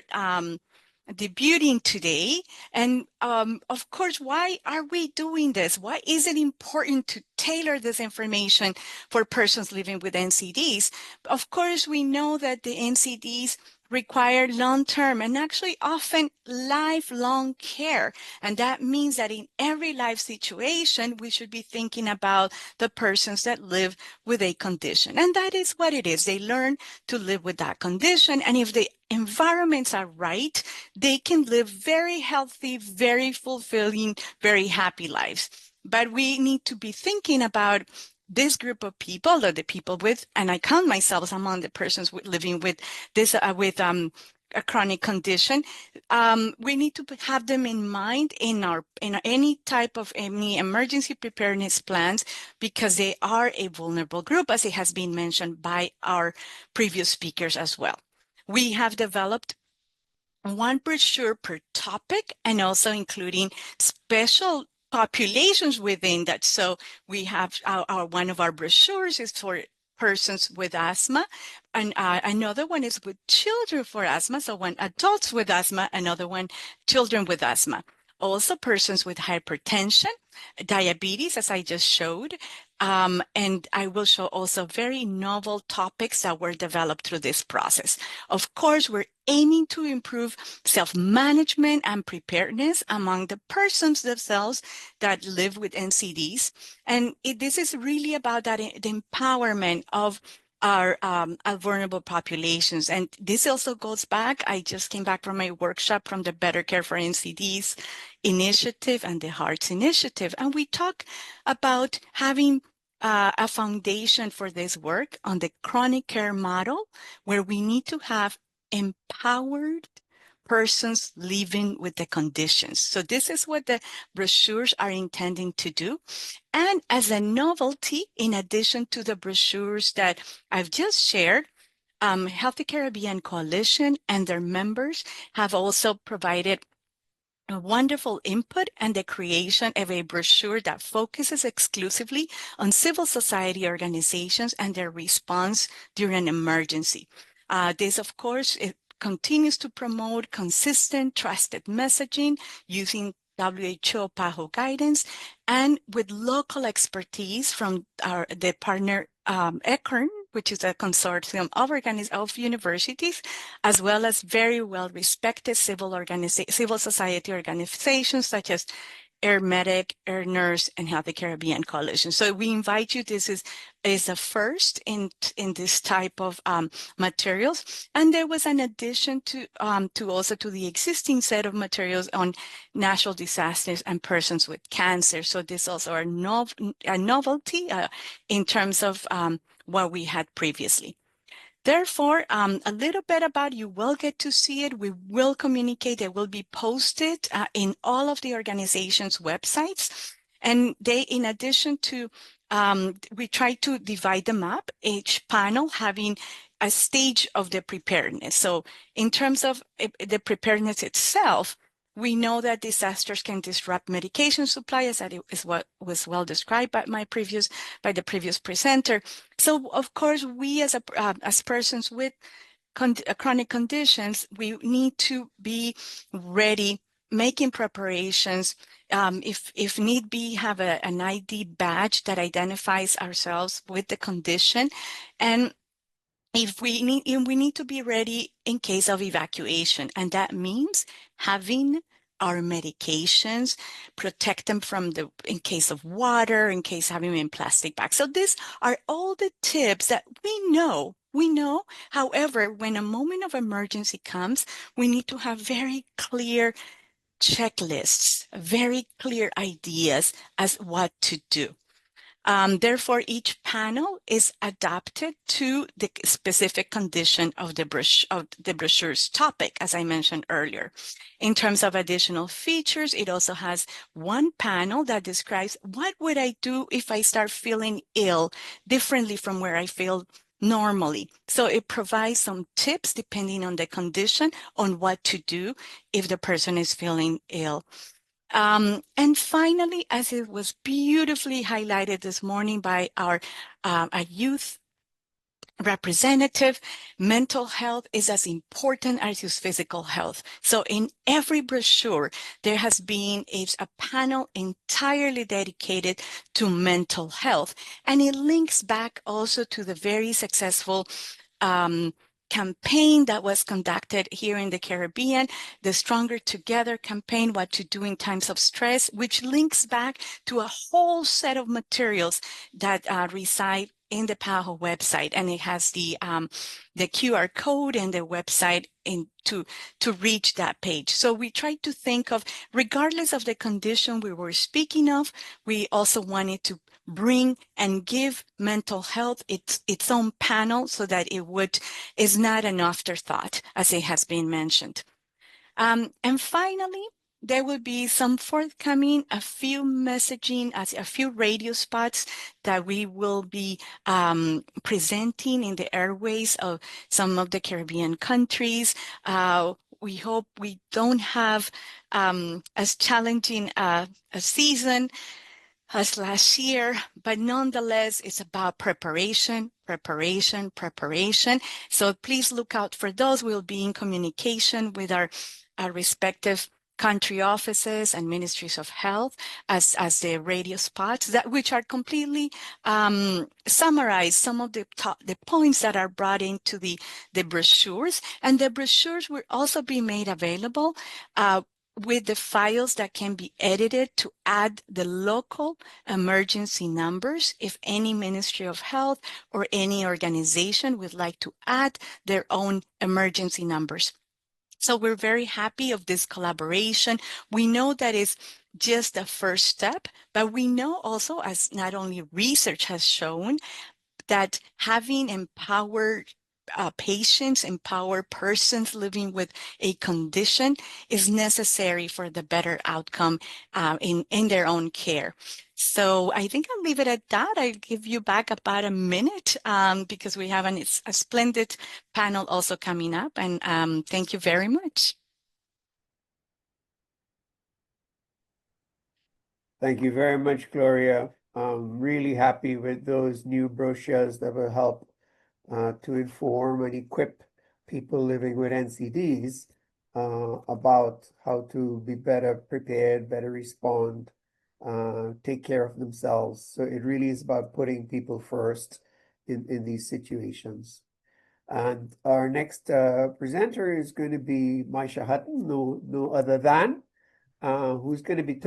debuting today. And of course, why are we doing this? Why is it important to tailor this information for persons living with NCDs? Of course, we know that the NCDs require long-term and actually often lifelong care. And that means that in every life situation, we should be thinking about the persons that live with a condition. And that is what it is. They learn to live with that condition. And if the environments are right, they can live very healthy, very fulfilling, very happy lives. But we need to be thinking about this group of people, or the people with, and I count myself among the persons living with this, a chronic condition. We need to have them in mind in any type of any emergency preparedness plans, because they are a vulnerable group, as it has been mentioned by our previous speakers as well. We have developed one brochure per topic, and also including special populations within that. So we have one of our brochures is for persons with asthma, and another one is with children for asthma. So one adults with asthma, another one children with asthma. Also persons with hypertension, diabetes, as I just showed. And I will show also very novel topics that were developed through this process. Of course, we're aiming to improve self-management and preparedness among the persons themselves that live with NCDs. And this is really about that, the empowerment of our vulnerable populations. And this also goes back, I just came back from my workshop from the Better Care for NCDs initiative and the Hearts initiative. And we talk about having a foundation for this work on the chronic care model, where we need to have empowered persons living with the conditions. So this is what the brochures are intending to do. And as a novelty, in addition to the brochures that I've just shared, Healthy Caribbean Coalition and their members have also provided a wonderful input and the creation of a brochure that focuses exclusively on civil society organizations and their response during an emergency. This, of course, it continues to promote consistent, trusted messaging using WHO PAHO guidance and with local expertise from the partner ECORN, which is a consortium of universities, as well as very well-respected civil society organizations such as Air Medic, Air Nurse, and Healthy Caribbean Coalition. So we invite you. This is a first in this type of materials. And there was an addition to the existing set of materials on natural disasters and persons with cancer. So this also a novelty in terms of what we had previously. Therefore, a little bit about, you will get to see it. We will communicate. They will be posted in all of the organization's websites. And they, in addition to, we try to divide them up, each panel having a stage of the preparedness. So in terms of the preparedness itself, we know that disasters can disrupt medication supply, as that is what was well described by the previous presenter. So, of course, we as persons with chronic conditions, we need to be ready, making preparations. If need be, have an ID badge that identifies ourselves with the condition, and if we need to be ready in case of evacuation, and that means having our medications, protect them in case of water, in case having them in plastic bags. So these are all the tips that we know. However, when a moment of emergency comes, we need to have very clear checklists, very clear ideas as what to do. Therefore, each panel is adapted to the specific condition of the brochure's topic, as I mentioned earlier. In terms of additional features, it also has one panel that describes what would I do if I start feeling ill differently from where I feel normally. So it provides some tips depending on the condition on what to do if the person is feeling ill. And finally, as it was beautifully highlighted this morning by our a youth representative, mental health is as important as his physical health. So in every brochure, there has been a panel entirely dedicated to mental health. And it links back also to the very successful campaign that was conducted here in the Caribbean, the Stronger Together campaign, what to do in times of stress, which links back to a whole set of materials that reside in the PAHO website, and it has the QR code and the website to reach that page. So we try to think of, regardless of the condition we were speaking of, we also wanted to bring and give mental health its own panel so that is not an afterthought, as it has been mentioned. And finally, there will be some forthcoming, a few messaging, a few radio spots that we will be presenting in the airways of some of the Caribbean countries. We hope we don't have as challenging a season as last year, but nonetheless, it's about preparation, preparation, preparation. So please look out for those. We'll be in communication with our respective country offices and ministries of health as the radio spots that which are completely summarize some of the points that are brought into the brochures, and the brochures will also be made available with the files that can be edited to add the local emergency numbers if any Ministry of Health or any organization would like to add their own emergency numbers. So we're very happy of this collaboration. We know that it's just the first step, but we know also, as not only research has shown, that having empowered patients, empowered persons living with a condition is necessary for the better outcome in their own care. So I think I'll leave it at that. I'll give you back about a minute because we have a splendid panel also coming up, and thank you very much. Thank you very much, Gloria. I'm really happy with those new brochures that will help to inform and equip people living with NCDs about how to be better prepared, better respond, take care of themselves. So it really is about putting people first in these situations. And our next presenter is going to be Maisha Hutton, no other than, who's going to be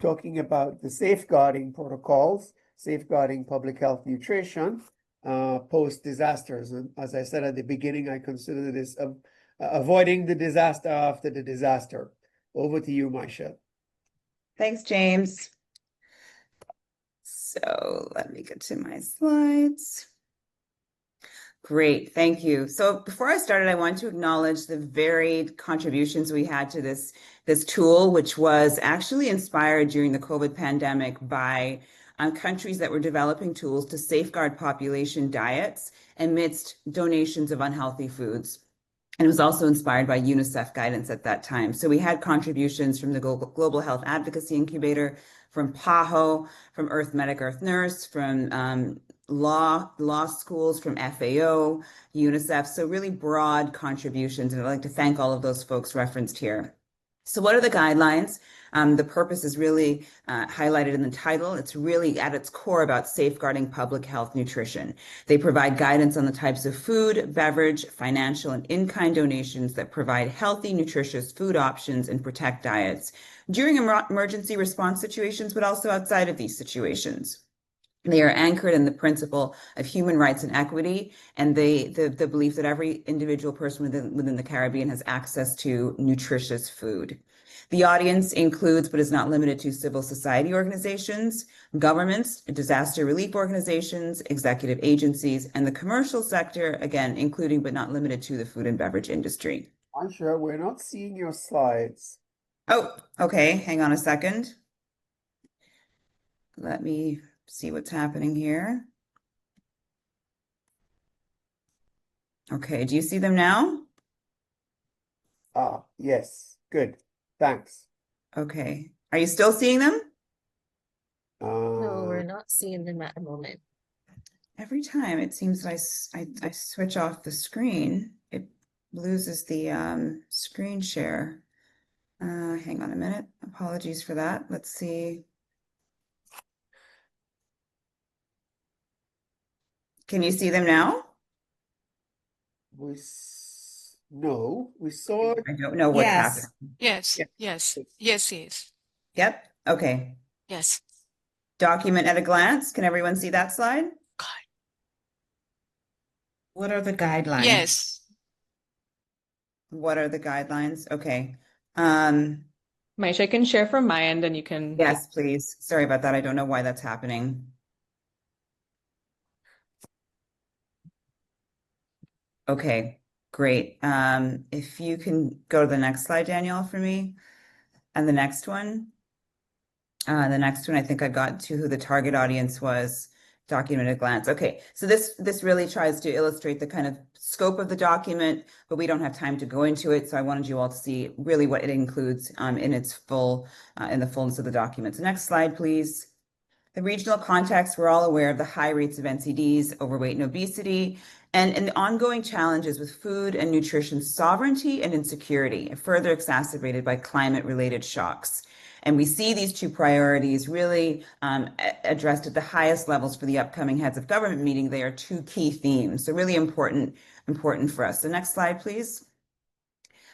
talking about the safeguarding protocols, safeguarding public health nutrition, post-disasters. And as I said at the beginning, I consider this avoiding the disaster after the disaster. Over to you, Maisha. Thanks, James. So let me get to my slides. Great, thank you. So before I started, I want to acknowledge the varied contributions we had to this tool, which was actually inspired during the COVID pandemic by countries that were developing tools to safeguard population diets amidst donations of unhealthy foods. And it was also inspired by UNICEF guidance at that time. So we had contributions from the Global Health Advocacy Incubator, from PAHO, from Earth Medic, Earth Nurse, from law schools, from FAO, UNICEF. So really broad contributions. And I'd like to thank all of those folks referenced here. So what are the guidelines? The purpose is really highlighted in the title. It's really at its core about safeguarding public health nutrition. They provide guidance on the types of food, beverage, financial, and in-kind donations that provide healthy, nutritious food options and protect diets during emergency response situations, but also outside of these situations. They are anchored in the principle of human rights and equity, and the belief that every individual person within the Caribbean has access to nutritious food. The audience includes, but is not limited to, civil society organizations, governments, disaster relief organizations, executive agencies, and the commercial sector, again, including but not limited to the food and beverage industry. Maisha, we're not seeing your slides. Oh, okay. Hang on a second. Let me see what's happening here. Okay, do you see them now? Yes, good. Thanks. Okay. Are you still seeing them? No, we're not seeing them at the moment. Every time it seems I switch off the screen, it loses the screen share. Hang on a minute. Apologies for that. Let's see. Can you see them now? No, we saw it. I don't know what's Yes. happening. Yes, Yeah. yes, yes, yes, Yep. Okay. yes. Document at a glance. Can everyone see that slide? What are the guidelines? Yes. What are the guidelines? Okay. Maisha, I can share from my end and you can. Yes, please. Sorry about that. I don't know why that's happening. Okay, great. If you can go to the next slide, Danielle, for me. And the next one. The next one, I think I got to who the target audience was, document at a glance. Okay, so this really tries to illustrate the kind of scope of the document, but we don't have time to go into it. So I wanted you all to see really what it includes in its full, in the fullness of the document. So next slide, please. The regional context, we're all aware of the high rates of NCDs, overweight and obesity, and the ongoing challenges with food and nutrition sovereignty and insecurity, further exacerbated by climate-related shocks. And we see these two priorities really addressed at the highest levels for the upcoming heads of government meeting. They are two key themes, so really important for us. The next slide, please.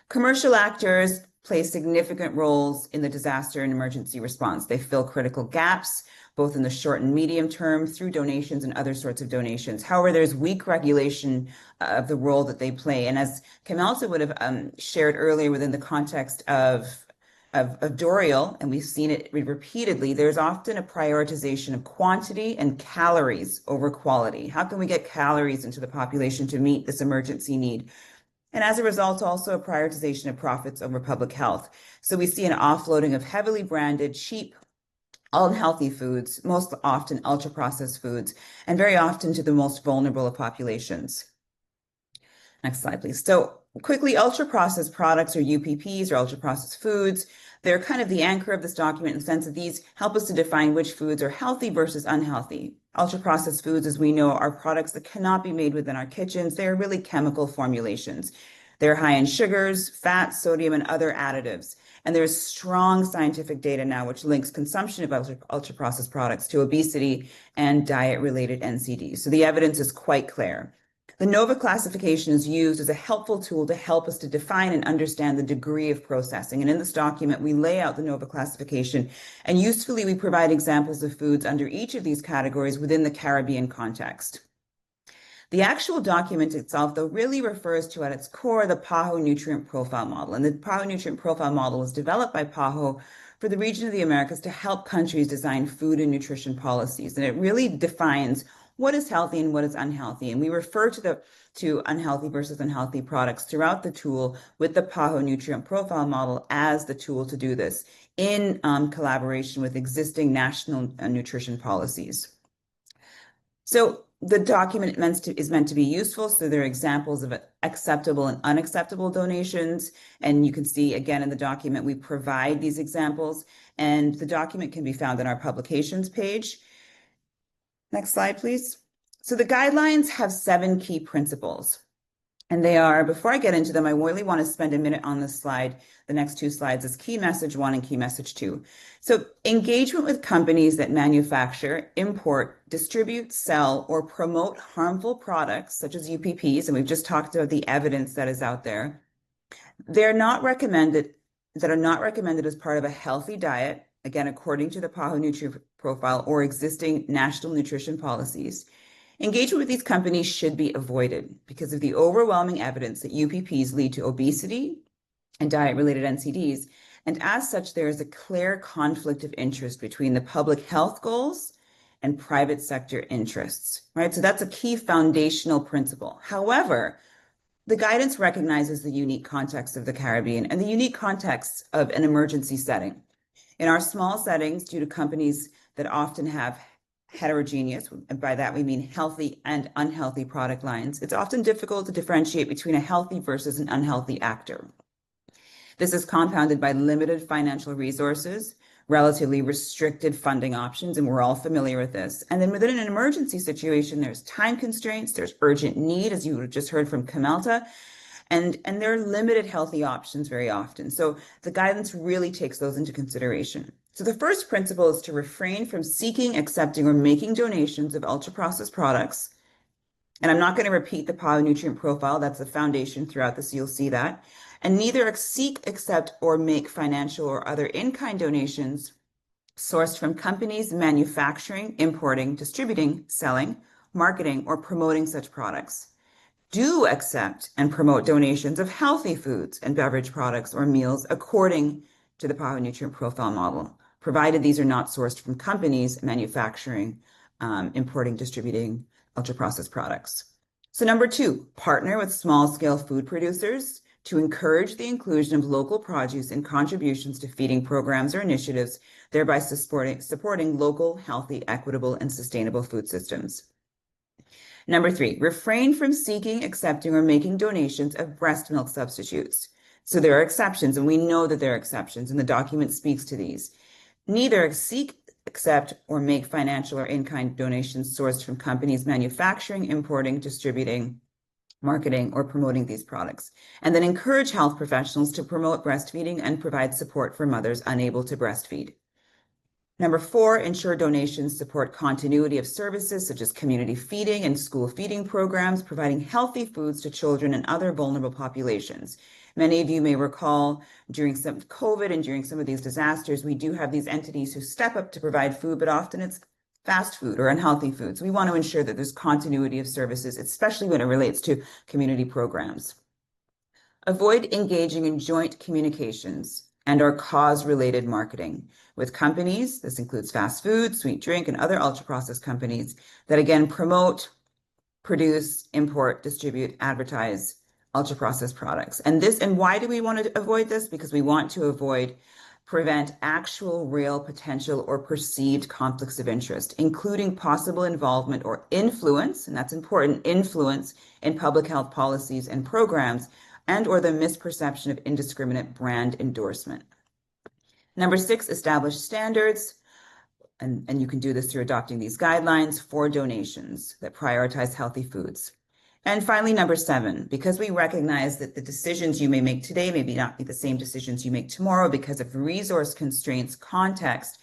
Commercial actors play significant roles in the disaster and emergency response. They fill critical gaps, both in the short and medium term through donations and other sorts of donations. However, there's weak regulation of the role that they play. And as Kamelta would have shared earlier within the context of Dorial, and we've seen it repeatedly, there's often a prioritization of quantity and calories over quality. How can we get calories into the population to meet this emergency need? And as a result, also a prioritization of profits over public health. So we see an offloading of heavily branded, cheap, unhealthy foods, most often ultra-processed foods, and very often to the most vulnerable of populations. Next slide, please. So quickly, ultra-processed products, or UPPs, or ultra-processed foods, they're kind of the anchor of this document in the sense that these help us to define which foods are healthy versus unhealthy. Ultra-processed foods, as we know, are products that cannot be made within our kitchens. They are really chemical formulations. They're high in sugars, fat, sodium, and other additives. And there's strong scientific data now which links consumption of ultra-processed products to obesity and diet-related NCDs. So the evidence is quite clear. The NOVA classification is used as a helpful tool to help us to define and understand the degree of processing. And in this document, we lay out the NOVA classification, and usefully, we provide examples of foods under each of these categories within the Caribbean context. The actual document itself, though, really refers to, at its core, the PAHO nutrient profile model. And the PAHO nutrient profile model was developed by PAHO for the region of the Americas to help countries design food and nutrition policies. And it really defines what is healthy and what is unhealthy. And we refer to unhealthy versus unhealthy products throughout the tool with the PAHO nutrient profile model as the tool to do this in collaboration with existing national nutrition policies. So the document is meant to be useful. So there are examples of acceptable and unacceptable donations. And you can see again in the document, we provide these examples, and the document can be found on our publications page. Next slide, please. So the guidelines have 7 key principles. And they are, before I get into them, I really want to spend a minute on this slide. The next 2 slides is key message 1 and key message 2. So engagement with companies that manufacture, import, distribute, sell, or promote harmful products such as UPPs, and we've just talked about the evidence that is out there. They're not recommended, that are not recommended as part of a healthy diet, again, according to the PAHO nutrient profile or existing national nutrition policies. Engagement with these companies should be avoided because of the overwhelming evidence that UPPs lead to obesity and diet-related NCDs. And as such, there is a clear conflict of interest between the public health goals and private sector interests, right? So that's a key foundational principle. However, the guidance recognizes the unique context of the Caribbean and the unique context of an emergency setting. In our small settings, due to companies that often have heterogeneous, and by that we mean healthy and unhealthy product lines, it's often difficult to differentiate between a healthy versus an unhealthy actor. This is compounded by limited financial resources, relatively restricted funding options, and we're all familiar with this. And then within an emergency situation, there's time constraints, there's urgent need, as you just heard from Kamelta, and there are limited healthy options very often. So the guidance really takes those into consideration. So the first principle is to refrain from seeking, accepting, or making donations of ultra-processed products. And I'm not going to repeat the PAHO nutrient profile. That's the foundation throughout this. You'll see that. And neither seek, accept, or make financial or other in-kind donations sourced from companies manufacturing, importing, distributing, selling, marketing, or promoting such products. Do accept and promote donations of healthy foods and beverage products or meals according to the PAHO nutrient profile model, provided these are not sourced from companies manufacturing, importing, distributing ultra-processed products. So number 2, partner with small-scale food producers to encourage the inclusion of local produce and contributions to feeding programs or initiatives, thereby supporting local, healthy, equitable, and sustainable food systems. Number 3, refrain from seeking, accepting, or making donations of breast milk substitutes. So there are exceptions, and we know that there are exceptions, and the document speaks to these. Neither seek, accept, or make financial or in-kind donations sourced from companies manufacturing, importing, distributing, marketing, or promoting these products. And then encourage health professionals to promote breastfeeding and provide support for mothers unable to breastfeed. Number 4, ensure donations support continuity of services such as community feeding and school feeding programs, providing healthy foods to children and other vulnerable populations. Many of you may recall during some COVID and during some of these disasters, we do have these entities who step up to provide food, but often it's fast food or unhealthy foods. We want to ensure that there's continuity of services, especially when it relates to community programs. Avoid engaging in joint communications and or cause-related marketing with companies. This includes fast food, sweet drink, and other ultra-processed companies that again promote, produce, import, distribute, advertise ultra-processed products. And why do we want to avoid this? Because we want to prevent actual, real, potential, or perceived conflicts of interest, including possible involvement or influence, and that's important, influence in public health policies and programs, and or the misperception of indiscriminate brand endorsement. Number 6, establish standards, and you can do this through adopting these guidelines for donations that prioritize healthy foods. And finally, number 7, because we recognize that the decisions you may make today may not be the same decisions you make tomorrow because of resource constraints, context,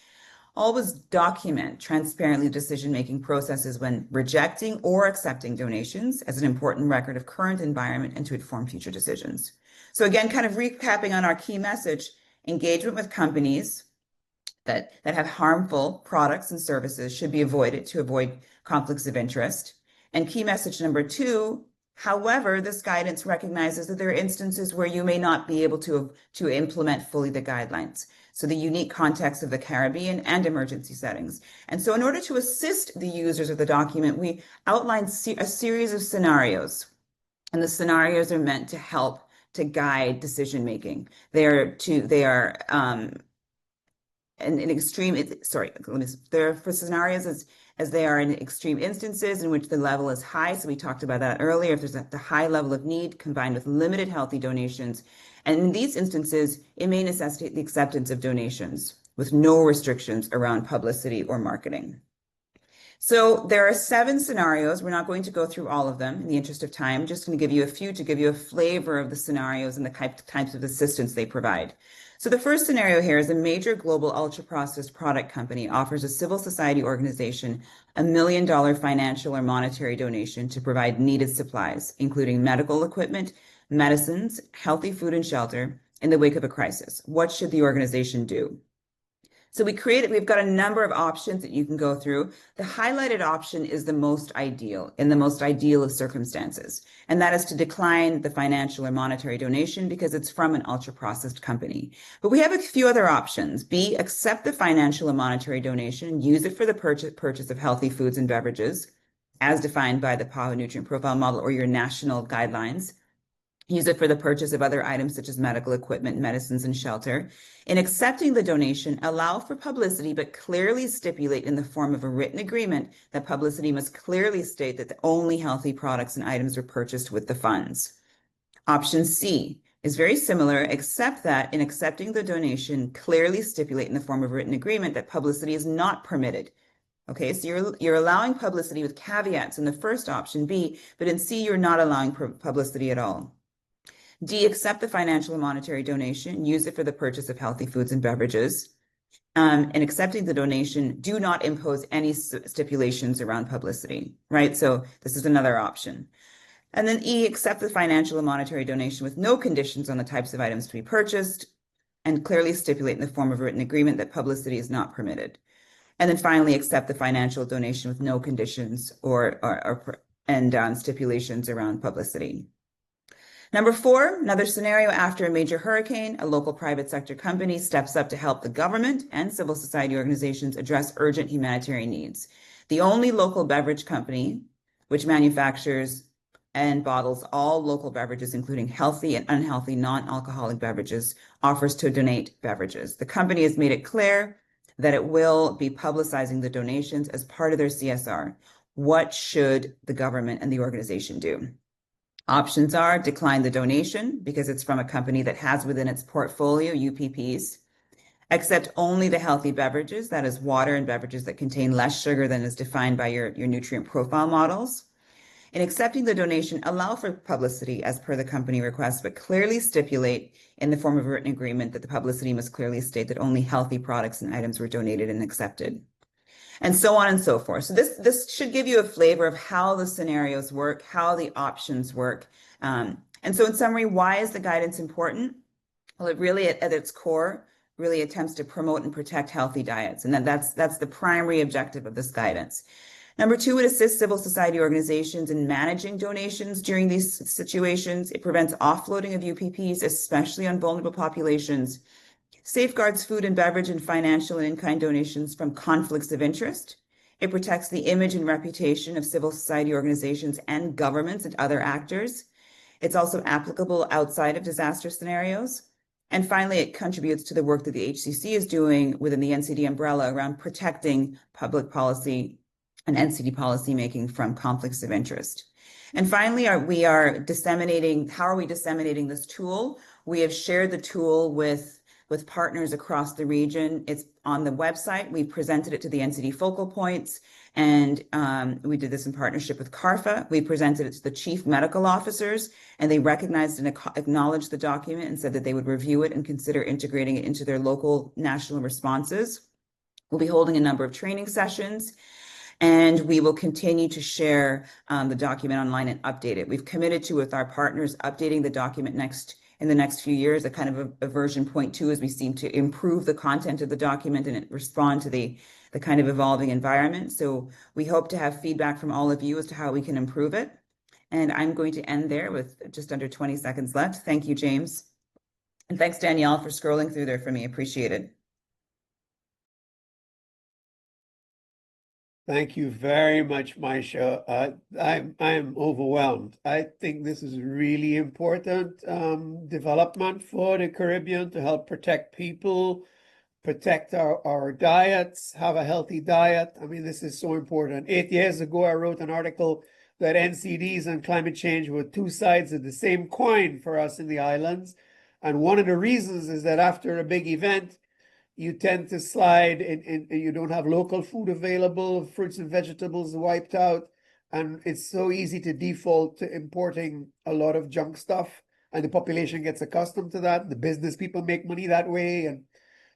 always document transparently decision-making processes when rejecting or accepting donations as an important record of current environment and to inform future decisions. So again, kind of recapping on our key message, engagement with companies that have harmful products and services should be avoided to avoid conflicts of interest. And key message number 2, however, this guidance recognizes that there are instances where you may not be able to implement fully the guidelines. So the unique context of the Caribbean and emergency settings. And so in order to assist the users of the document, we outlined a series of scenarios. And the scenarios are meant to help to guide decision-making. They're for scenarios as they are in extreme instances in which the level is high. So we talked about that earlier. If there's the high level of need combined with limited healthy donations. And in these instances, it may necessitate the acceptance of donations with no restrictions around publicity or marketing. So there are 7 scenarios. We're not going to go through all of them in the interest of time. I'm just going to give you a few to give you a flavor of the scenarios and the types of assistance they provide. So the first scenario here is a major global ultra-processed product company offers a civil society organization $1 million financial or monetary donation to provide needed supplies, including medical equipment, medicines, healthy food and shelter in the wake of a crisis. What should the organization do? So we've got a number of options that you can go through. The highlighted option is the most ideal, in the most ideal of circumstances. And that is to decline the financial or monetary donation because it's from an ultra-processed company. But we have a few other options. B, accept the financial or monetary donation, use it for the purchase of healthy foods and beverages, as defined by the PAHO nutrient profile model or your national guidelines. Use it for the purchase of other items such as medical equipment, medicines, and shelter. In accepting the donation, allow for publicity, but clearly stipulate in the form of a written agreement that publicity must clearly state that only healthy products and items were purchased with the funds. Option C is very similar, except that in accepting the donation, clearly stipulate in the form of written agreement that publicity is not permitted. Okay, so you're allowing publicity with caveats in the first option, B, but in C, you're not allowing publicity at all. D, accept the financial and monetary donation, use it for the purchase of healthy foods and beverages. And accepting the donation, do not impose any stipulations around publicity, right? So this is another option. And then E, accept the financial and monetary donation with no conditions on the types of items to be purchased and clearly stipulate in the form of written agreement that publicity is not permitted. And then finally, accept the financial donation with no conditions and stipulations around publicity. Number 4, another scenario after a major hurricane, a local private sector company steps up to help the government and civil society organizations address urgent humanitarian needs. The only local beverage company which manufactures and bottles all local beverages, including healthy and unhealthy non-alcoholic beverages, offers to donate beverages. The company has made it clear that it will be publicizing the donations as part of their CSR. What should the government and the organization do? Options are decline the donation because it's from a company that has within its portfolio UPPs Accept only the healthy beverages, that is water and beverages that contain less sugar than is defined by your nutrient profile models. In accepting the donation, allow for publicity as per the company request, but clearly stipulate in the form of a written agreement that the publicity must clearly state that only healthy products and items were donated and accepted, and so on and so forth. So this should give you a flavor of how the scenarios work, how the options work. And so in summary, why is the guidance important? Well, it really, at its core, really attempts to promote and protect healthy diets. And that's the primary objective of this guidance. Number two, it assists civil society organizations in managing donations during these situations. It prevents offloading of UPPs, especially on vulnerable populations, safeguards food and beverage and financial and in-kind donations from conflicts of interest. It protects the image and reputation of civil society organizations and governments and other actors. It's also applicable outside of disaster scenarios. And finally, it contributes to the work that the HCC is doing within the NCD umbrella around protecting public policy and NCD policymaking from conflicts of interest. And finally, we are disseminating, how are we disseminating this tool? We have shared the tool with partners across the region. It's on the website. We presented it to the NCD focal points, and we did this in partnership with CARFA. We presented it to the chief medical officers, and they recognized and acknowledged the document and said that they would review it and consider integrating it into their local national responses. We'll be holding a number of training sessions, and we will continue to share the document online and update it. We've committed to, with our partners, updating the document in the next few years, a kind of a version 0.2, as we seem to improve the content of the document and respond to the kind of evolving environment. So we hope to have feedback from all of you as to how we can improve it. And I'm going to end there with just under 20 seconds left. Thank you, James. And thanks, Danielle, for scrolling through there for me. Appreciate it. Thank you very much, Maisha. I'm overwhelmed. I think this is really important development for the Caribbean to help protect people, protect our diets, have a healthy diet. I mean, this is so important. 8 years ago, I wrote an article that NCDs and climate change were two sides of the same coin for us in the islands. And one of the reasons is that after a big event, you tend to slide and you don't have local food available, fruits and vegetables wiped out, and it's so easy to default to importing a lot of junk stuff, and the population gets accustomed to that. The business people make money that way, and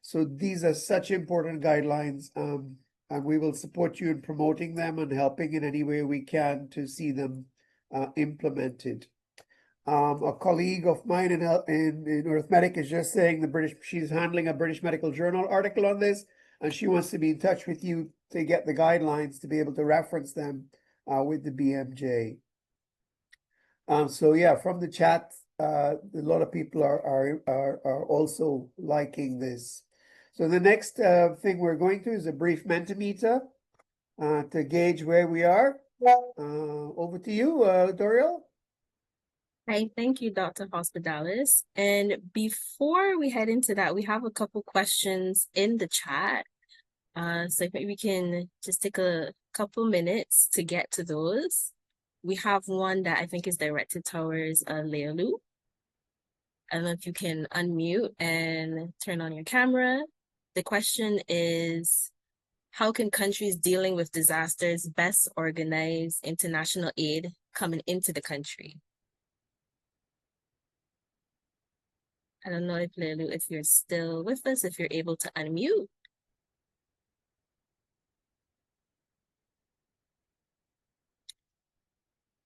so these are such important guidelines, and we will support you in promoting them and helping in any way we can to see them implemented. A colleague of mine in Arithmetic is just saying she's handling a British Medical Journal article on this, and she wants to be in touch with you to get the guidelines to be able to reference them with the BMJ. So yeah, from the chat, a lot of people are also liking this. So the next thing we're going to is a brief Mentimeter to gauge where we are. Over to you, Doriel. Hi, thank you, Dr. Hospitalis. And before we head into that, we have a couple questions in the chat. So maybe we can just take a couple minutes to get to those. We have one that I think is directed towards Leolu. I don't know if you can unmute and turn on your camera. The question is, how can countries dealing with disasters best organize international aid coming into the country? I don't know if Leolu, if you're still with us, if you're able to unmute.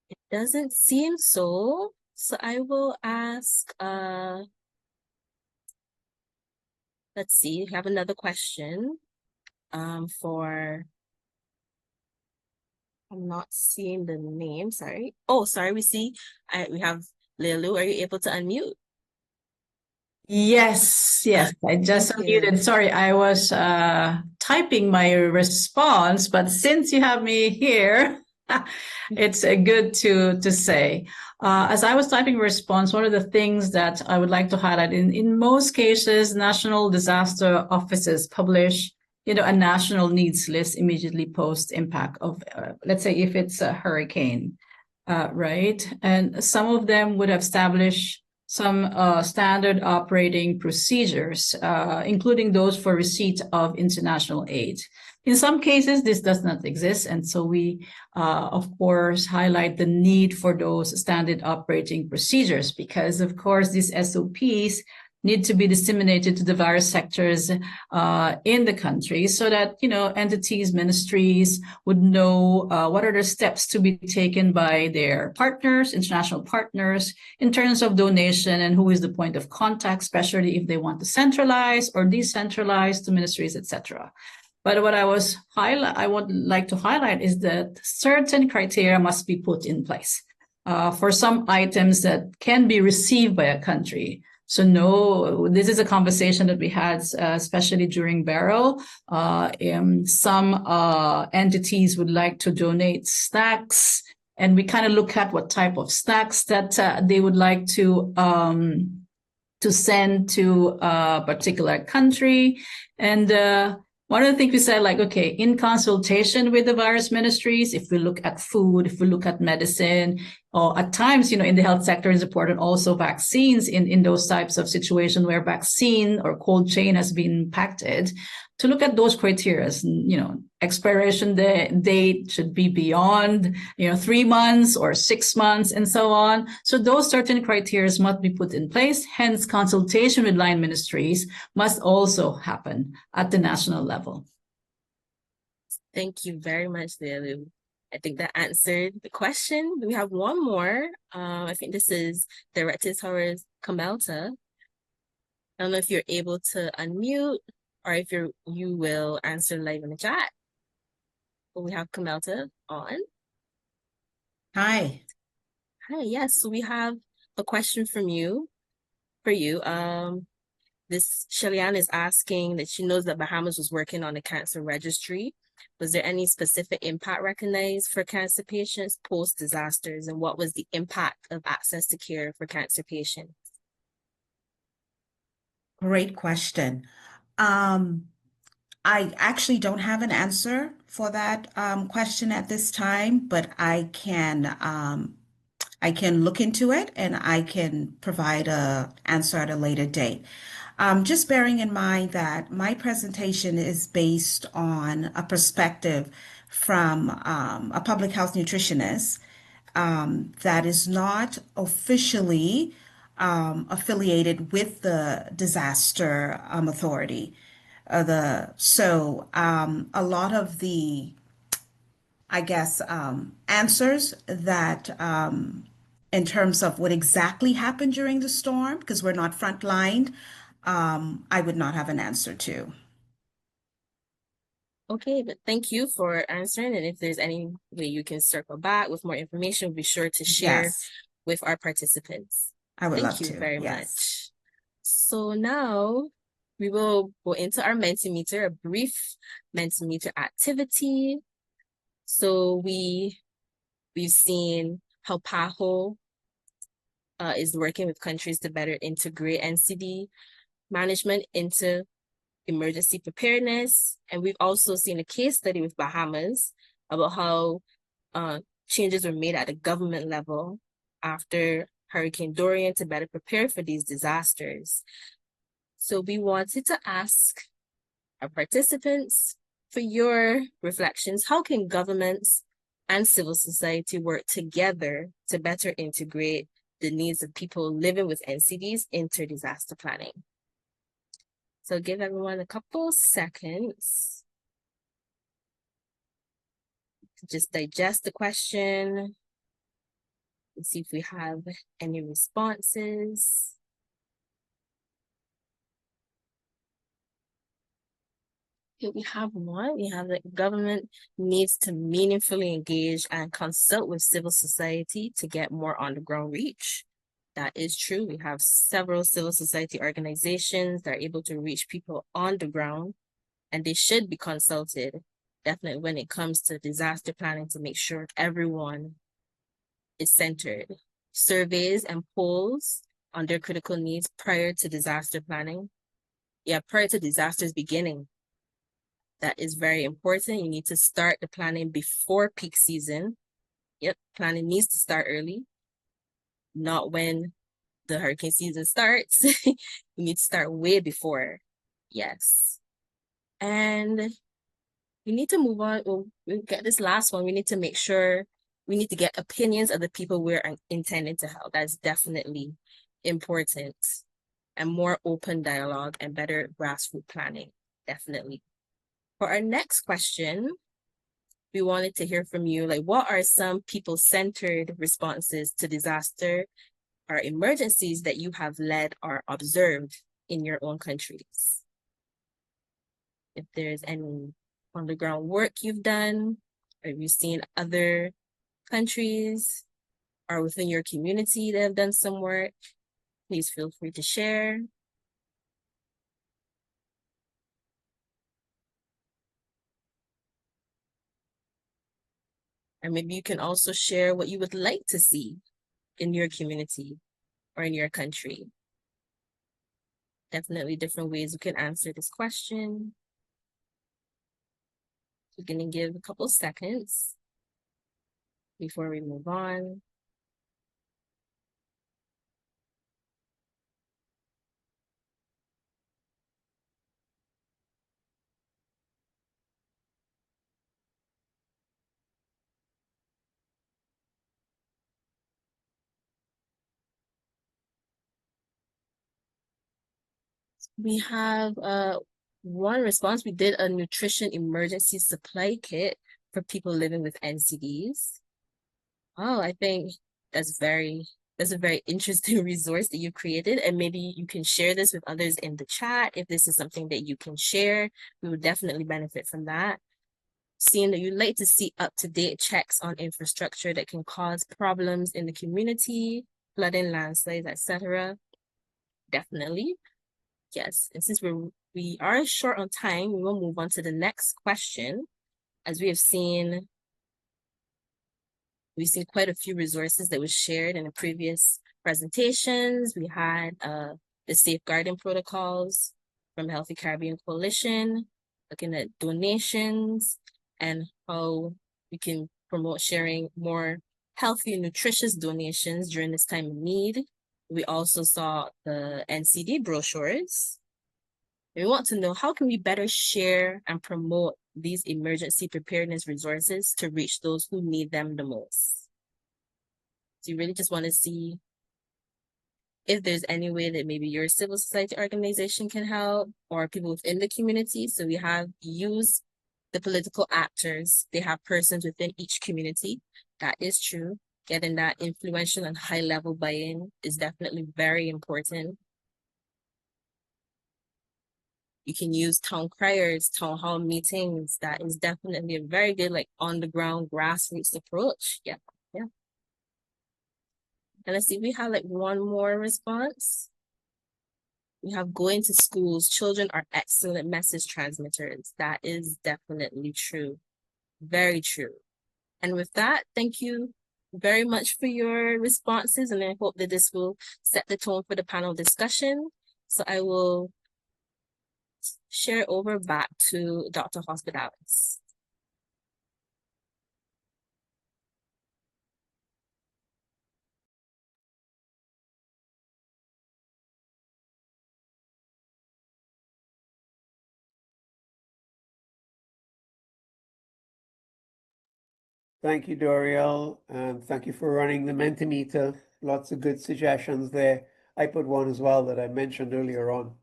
It doesn't seem so. So I will ask, let's see, we have another question for, I'm not seeing the name, sorry. Oh, sorry, we have Leolu. Are you able to unmute? Yes, I just unmuted. Sorry, I was typing my response, but since you have me here, it's good to say. As I was typing response, one of the things that I would like to highlight, in most cases, national disaster offices publish, a national needs list immediately post impact of, let's say, if it's a hurricane, right? And some of them would establish some standard operating procedures, including those for receipt of international aid. In some cases, this does not exist, and so we, of course, highlight the need for those standard operating procedures because, of course, these SOPs need to be disseminated to the various sectors in the country so that, entities, ministries would know what are the steps to be taken by their partners, international partners, in terms of donation and who is the point of contact, especially if they want to centralize or decentralize to ministries, etc. But what I would like to highlight is that certain criteria must be put in place for some items that can be received by a country. So no, this is a conversation that we had, especially during Beryl. Some entities would like to donate snacks, and we kind of look at what type of snacks that they would like to send to a particular country. And one of the things we said, like, okay, in consultation with the various ministries, if we look at food, if we look at medicine, or at times, in the health sector is important also vaccines in those types of situations where vaccine or cold chain has been impacted, to look at those criteria, expiration date should be beyond, 3 months or 6 months and so on. So those certain criteria must be put in place. Hence, consultation with line ministries must also happen at the national level. Thank you very much, Lelu. I think that answered the question. We have one more. I think this is directed towards Kamelta. I don't know if you're able to unmute or if you will answer live in the chat. But we have Kamelta on. Hi. Hi, yes. So we have a question for you. This Shellyanne is asking that she knows that Bahamas was working on a cancer registry. Was there any specific impact recognized for cancer patients post-disasters, and what was the impact of access to care for cancer patients? Great question. I actually don't have an answer for that question at this time, but I can look into it and I can provide an answer at a later date. Just bearing in mind that my presentation is based on a perspective from a public health nutritionist that is not officially affiliated with the disaster authority. So a lot of the, I guess, answers that in terms of what exactly happened during the storm, because we're not frontlined, I would not have an answer to. Okay, but thank you for answering. And if there's any way you can circle back with more information, be sure to share Yes, with our participants. I would love Thank you to. very Yes. much. So now we will go into our Mentimeter, a brief Mentimeter activity. So we've seen how PAHO is working with countries to better integrate NCD management into emergency preparedness. And we've also seen a case study with Bahamas about how changes were made at the government level after Hurricane Dorian to better prepare for these disasters. So we wanted to ask our participants for your reflections. How can governments and civil society work together to better integrate the needs of people living with NCDs into disaster planning? So give everyone a couple seconds to just digest the question and see if we have any responses. Okay, we have one. We have that government needs to meaningfully engage and consult with civil society to get more on-the-ground reach. That is true. We have several civil society organizations that are able to reach people on the ground, and they should be consulted, definitely when it comes to disaster planning, to make sure everyone is centered. Surveys and polls on their critical needs prior to disaster planning. Yeah, prior to disasters beginning. That is very important. You need to start the planning before peak season. Yep, planning needs to start early, not when the hurricane season starts, we need to start way before. Yes. And we need to move on. We'll get this last one. We need to make sure we need to get opinions of the people we're intending to help. That's definitely important. And more open dialogue and better grassroots planning, definitely. For our next question, we wanted to hear from you, like, what are some people-centered responses to disaster or emergencies that you have led or observed in your own countries? If there's any on-the-ground work you've done, or you've seen other countries or within your community that have done some work, please feel free to share. And maybe you can also share what you would like to see in your community or in your country. Definitely different ways you can answer this question. We're gonna give a couple seconds before we move on. We have one response. We did a nutrition emergency supply kit for people living with NCDs. Oh, I think that's a very interesting resource that you created, and maybe you can share this with others in the chat. If this is something that you can share, we would definitely benefit from that. Seeing that you'd like to see up-to-date checks on infrastructure that can cause problems in the community, flooding, landslides, etc. Definitely. Yes, and since we are short on time, we will move on to the next question. As we've seen quite a few resources that was shared in the previous presentations. We had the safeguarding protocols from the Healthy Caribbean Coalition, looking at donations and how we can promote sharing more healthy and nutritious donations during this time of need. We also saw the NCD brochures. We want to know, how can we better share and promote these emergency preparedness resources to reach those who need them the most? So you really just want to see if there's any way that maybe your civil society organization can help, or people within the community. So we have used the political actors. They have persons within each community. That is true. Getting that influential and high level buy-in is definitely very important. You can use town criers, town hall meetings. That is definitely a very good, like, on the ground grassroots approach. Yeah. And let's see, we have like one more response. We have going to schools. Children are excellent message transmitters. That is definitely true. Very true. And with that, thank you very much for your responses. And I hope that this will set the tone for the panel discussion. So I will share over back to Dr. Hospitalis. Thank you, Doriel, and thank you for running the Mentimeter. Lots of good suggestions there. I put one as well that I mentioned earlier on.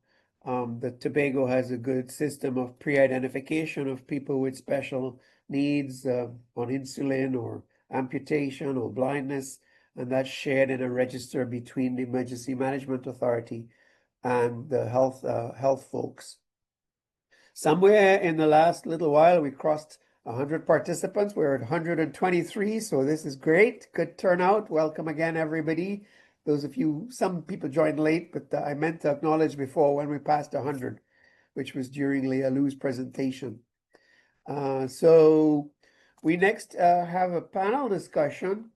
That Tobago has a good system of pre-identification of people with special needs on insulin or amputation or blindness, and that's shared in a register between the Emergency Management Authority and the health folks. Somewhere in the last little while, we crossed 100 participants. We're at 123, so this is great. Good turnout. Welcome again, everybody. Those of you, some people joined late, but I meant to acknowledge before when we passed 100, which was during Leah Lou's presentation. So we next have a panel discussion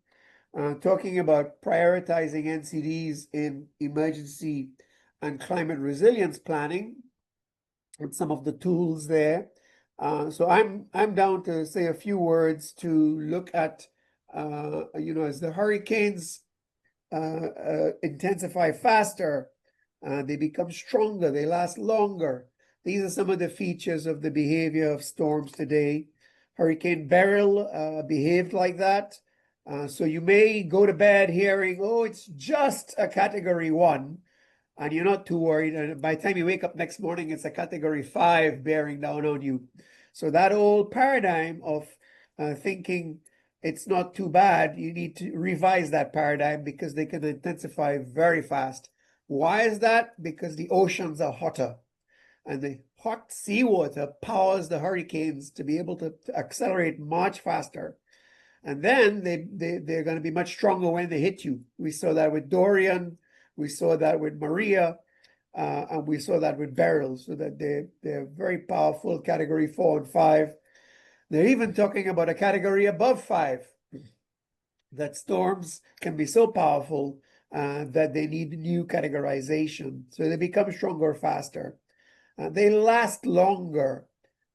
talking about prioritizing NCDs in emergency and climate resilience planning and some of the tools there. So I'm down to say a few words to look at, as the hurricanes intensify faster, they become stronger, they last longer. These are some of the features of the behavior of storms today. Hurricane Beryl behaved like that. So you may go to bed hearing, oh, it's just a Category 1, and you're not too worried. And by the time you wake up next morning, it's a Category 5 bearing down on you. So that old paradigm of thinking it's not too bad, you need to revise that paradigm because they can intensify very fast. Why is that? Because the oceans are hotter, and the hot seawater powers the hurricanes to be able to accelerate much faster. And then they're going to be much stronger when they hit you. We saw that with Dorian, we saw that with Maria, and we saw that with Beryl, so that they're very powerful, Category 4 and 5. They're even talking about a category above 5, that storms can be so powerful that they need new categorization. So they become stronger faster. They last longer.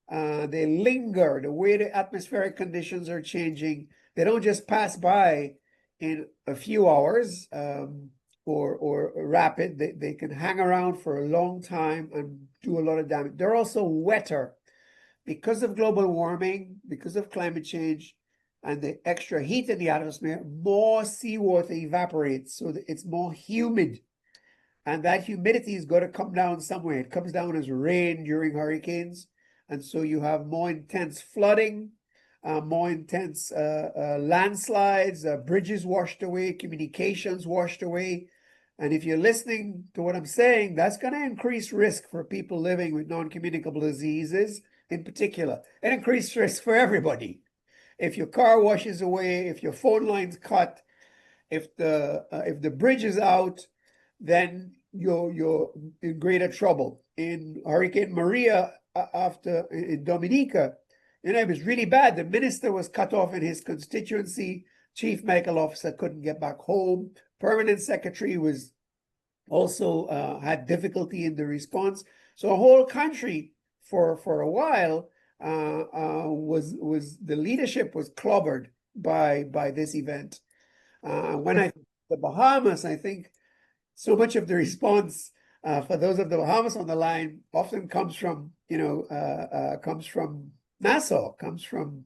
They linger. The way the atmospheric conditions are changing, they don't just pass by in a few hours or rapid. They can hang around for a long time and do a lot of damage. They're also wetter. Because of global warming, because of climate change, and the extra heat in the atmosphere, more seawater evaporates, so that it's more humid. And that humidity is going to come down somewhere. It comes down as rain during hurricanes. And so you have more intense flooding, more intense landslides, bridges washed away, communications washed away. And if you're listening to what I'm saying, that's going to increase risk for people living with non-communicable diseases in particular. It increased risk for everybody. If your car washes away, if your phone line's cut, if the bridge is out, then you're in greater trouble. In Hurricane Maria, in Dominica, it was really bad. The minister was cut off in his constituency. Chief medical officer couldn't get back home. Permanent secretary was also had difficulty in the response. So a whole country for a while was the leadership was clobbered by this event. When I the Bahamas, I think so much of the response for those of the Bahamas on the line often comes from Nassau, comes from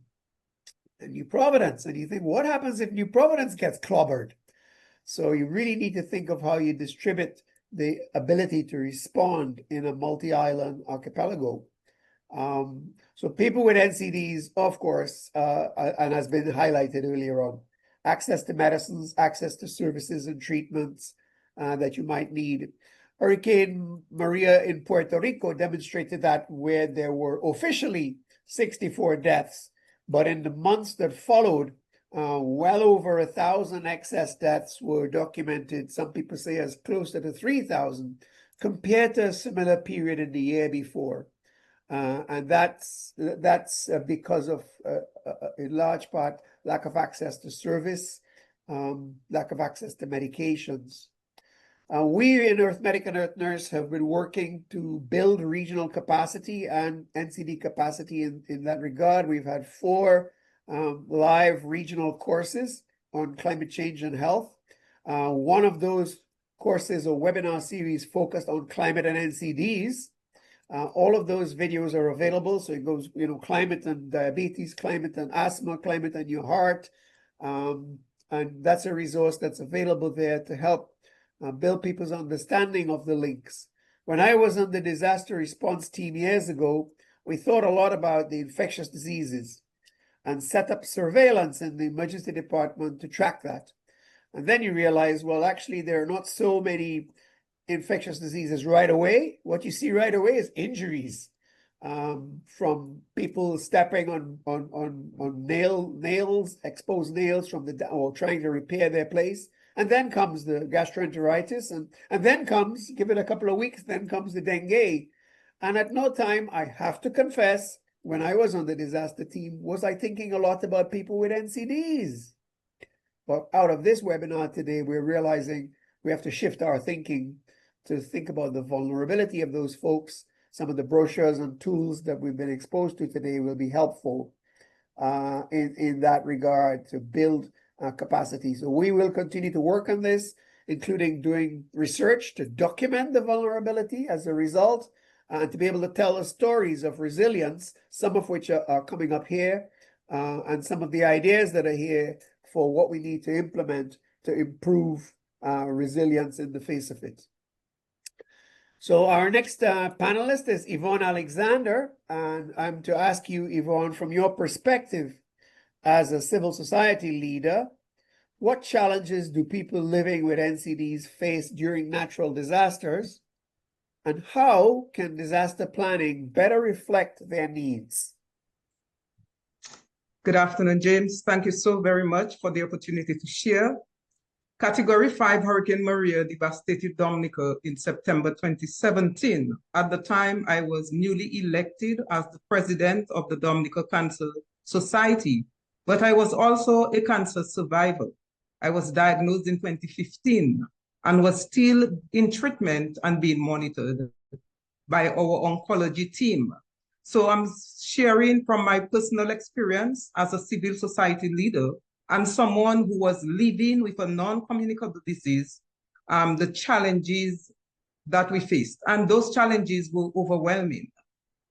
New Providence, and you think, what happens if New Providence gets clobbered? So you really need to think of how you distribute the ability to respond in a multi-island archipelago. So people with NCDs, of course, and has been highlighted earlier on, access to medicines, access to services and treatments that you might need. Hurricane Maria in Puerto Rico demonstrated that, where there were officially 64 deaths, but in the months that followed, well over 1,000 excess deaths were documented. Some people say as close to 3,000 compared to a similar period in the year before. And that's because of, in large part, lack of access to service, lack of access to medications. We in Earth Medic and Earth Nurse have been working to build regional capacity and NCD capacity in that regard. We've had 4 live regional courses on climate change and health. One of those courses or webinar series focused on climate and NCDs. All of those videos are available. So it goes, climate and diabetes, climate and asthma, climate and your heart. And that's a resource that's available there to help build people's understanding of the links. When I was on the disaster response team years ago, we thought a lot about the infectious diseases and set up surveillance in the emergency department to track that. And then you realize, well, actually, there are not so many infectious diseases right away. What you see right away is injuries from people stepping on nails, exposed nails or trying to repair their place. And then comes the gastroenteritis, and then comes, give it a couple of weeks, then comes the dengue. And at no time, I have to confess, when I was on the disaster team, was I thinking a lot about people with NCDs. But out of this webinar today, we're realizing we have to shift our thinking to think about the vulnerability of those folks. Some of the brochures and tools that we've been exposed to today will be helpful in that regard, to build capacity. So we will continue to work on this, including doing research to document the vulnerability as a result, and to be able to tell the stories of resilience, some of which are coming up here, and some of the ideas that are here for what we need to implement to improve resilience in the face of it. So our next panelist is Yvonne Alexander, and I'm to ask you, Yvonne, from your perspective as a civil society leader, what challenges do people living with NCDs face during natural disasters, and how can disaster planning better reflect their needs? Good afternoon, James. Thank you so very much for the opportunity to share. Category 5 Hurricane Maria devastated Dominica in September 2017. At the time, I was newly elected as the president of the Dominica Cancer Society, but I was also a cancer survivor. I was diagnosed in 2015 and was still in treatment and being monitored by our oncology team. So I'm sharing from my personal experience as a civil society leader and someone who was living with a non-communicable disease, the challenges that we faced. And those challenges were overwhelming.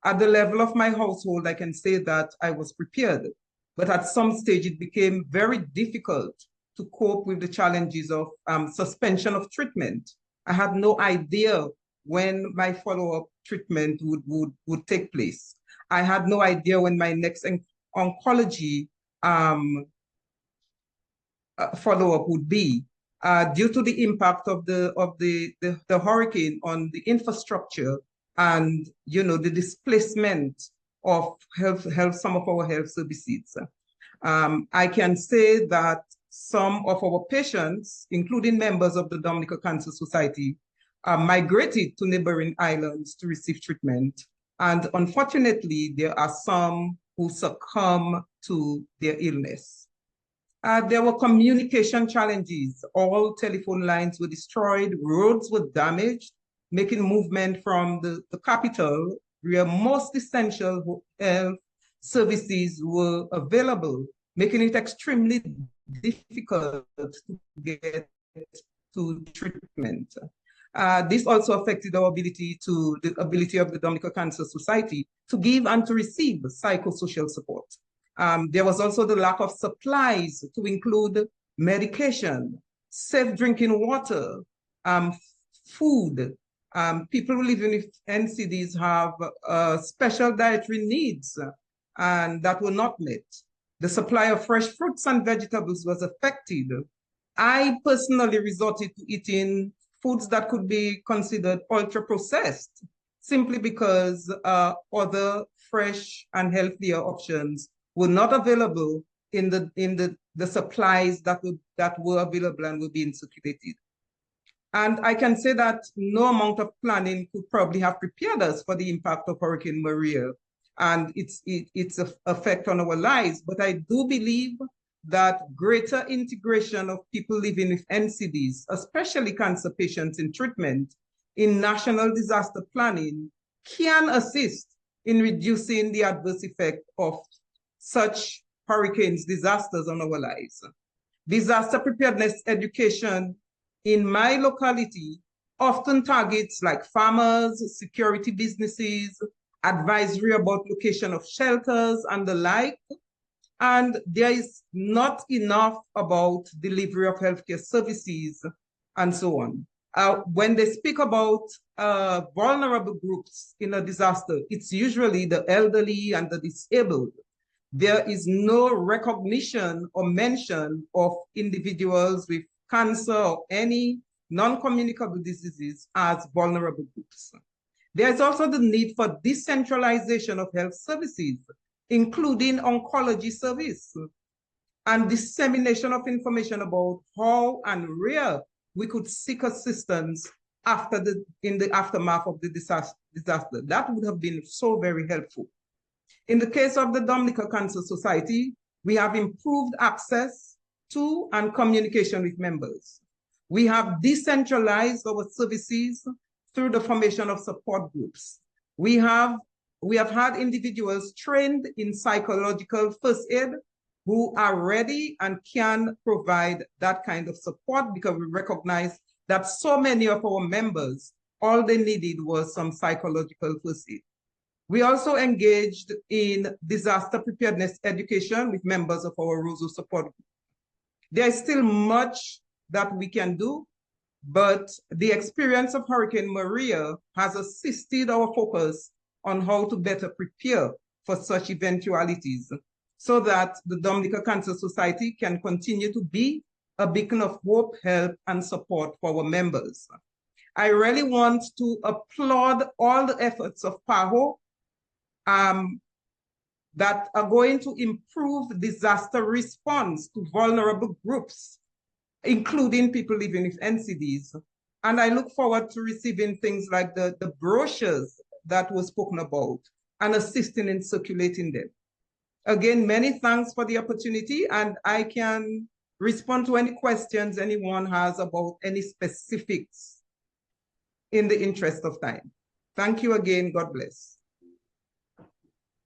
At the level of my household, I can say that I was prepared, but at some stage it became very difficult to cope with the challenges of suspension of treatment. I had no idea when my follow-up treatment would take place. I had no idea when my next oncology follow-up would be, due to the impact of the hurricane on the infrastructure and the displacement of some of our health services. I can say that some of our patients, including members of the Dominica Cancer Society, migrated to neighboring islands to receive treatment. And unfortunately, there are some who succumb to their illness. There were communication challenges. All telephone lines were destroyed, roads were damaged, making movement from the capital, where most essential health services were available, making it extremely difficult to get to treatment. This also affected the ability of the Dominica Cancer Society to give and to receive psychosocial support. There was also the lack of supplies to include medication, safe drinking water, food. People who live in NCDs have special dietary needs, and that were not met. The supply of fresh fruits and vegetables was affected. I personally resorted to eating foods that could be considered ultra-processed, simply because other fresh and healthier options were not available in the supplies that were available and were being circulated. And I can say that no amount of planning could probably have prepared us for the impact of Hurricane Maria and its effect on our lives. But I do believe that greater integration of people living with NCDs, especially cancer patients in treatment, in national disaster planning, can assist in reducing the adverse effect of such hurricanes, disasters on our lives. Disaster preparedness education in my locality often targets like farmers, security businesses, advisory about location of shelters and the like. And there is not enough about delivery of healthcare services and so on. When they speak about vulnerable groups in a disaster, it's usually the elderly and the disabled. There is no recognition or mention of individuals with cancer or any non-communicable diseases as vulnerable groups. There's also the need for decentralization of health services, including oncology service, and dissemination of information about how and where we could seek assistance in the aftermath of the disaster. That would have been so very helpful. In the case of the Dominica Cancer Society, we have improved access to and communication with members. We have decentralized our services through the formation of support groups. We have had individuals trained in psychological first aid. who are ready and can provide that kind of support, because we recognize that so many of our members, all they needed was some psychological first aid. We also engaged in disaster preparedness education with members of our Roseau support group. There is still much that we can do, but the experience of Hurricane Maria has assisted our focus on how to better prepare for such eventualities so that the Dominica Cancer Society can continue to be a beacon of hope, help, and support for our members. I really want to applaud all the efforts of PAHO that are going to improve disaster response to vulnerable groups, including people living with NCDs. And I look forward to receiving things like the brochures that were spoken about and assisting in circulating them. Again, many thanks for the opportunity, and I can respond to any questions anyone has about any specifics in the interest of time. Thank you again. God bless.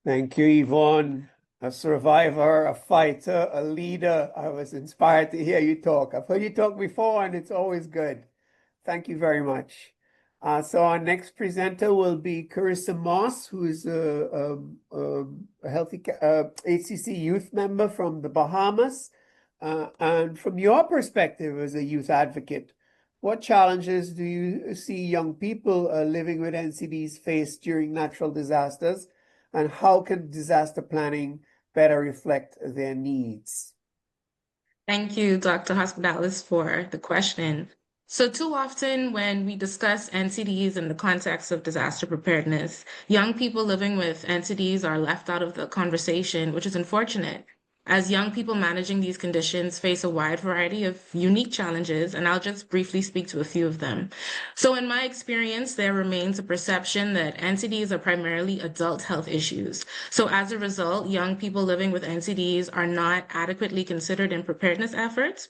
Thank you, Yvonne. A survivor, a fighter, a leader. I was inspired to hear you talk. I've heard you talk before, and it's always good. Thank you very much. So our next presenter will be Carissa Moss, who is a healthy HCC youth member from the Bahamas. And from your perspective as a youth advocate, what challenges do you see young people living with NCDs face during natural disasters? And how can disaster planning better reflect their needs? Thank you, Dr. Hospitalis, for the question. So too often when we discuss NCDs in the context of disaster preparedness, young people living with NCDs are left out of the conversation, which is unfortunate, as young people managing these conditions face a wide variety of unique challenges, and I'll just briefly speak to a few of them. So in my experience, there remains a perception that NCDs are primarily adult health issues. So as a result, young people living with NCDs are not adequately considered in preparedness efforts.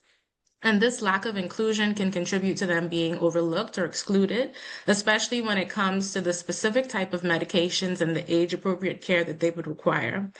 And this lack of inclusion can contribute to them being overlooked or excluded, especially when it comes to the specific type of medications and the age-appropriate care that they would require.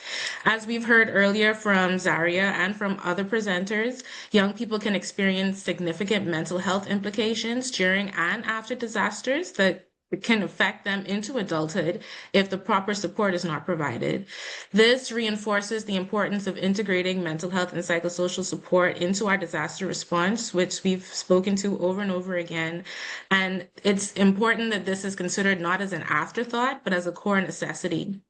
As we've heard earlier from Zaria and from other presenters, young people can experience significant mental health implications during and after disasters that can affect them into adulthood if the proper support is not provided. This reinforces the importance of integrating mental health and psychosocial support into our disaster response, which we've spoken to over and over again. And it's important that this is considered not as an afterthought, but as a core necessity.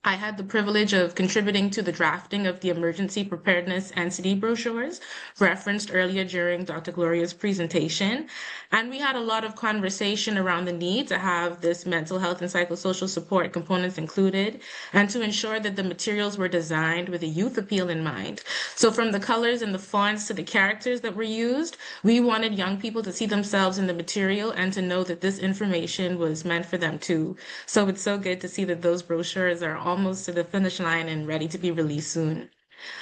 I had the privilege of contributing to the drafting of the emergency preparedness NCD brochures referenced earlier during Dr. Gloria's presentation. And we had a lot of conversation around the need to have this mental health and psychosocial support components included and to ensure that the materials were designed with a youth appeal in mind. So from the colors and the fonts to the characters that were used, we wanted young people to see themselves in the material and to know that this information was meant for them too. So it's so good to see that those brochures are almost to the finish line and ready to be released soon.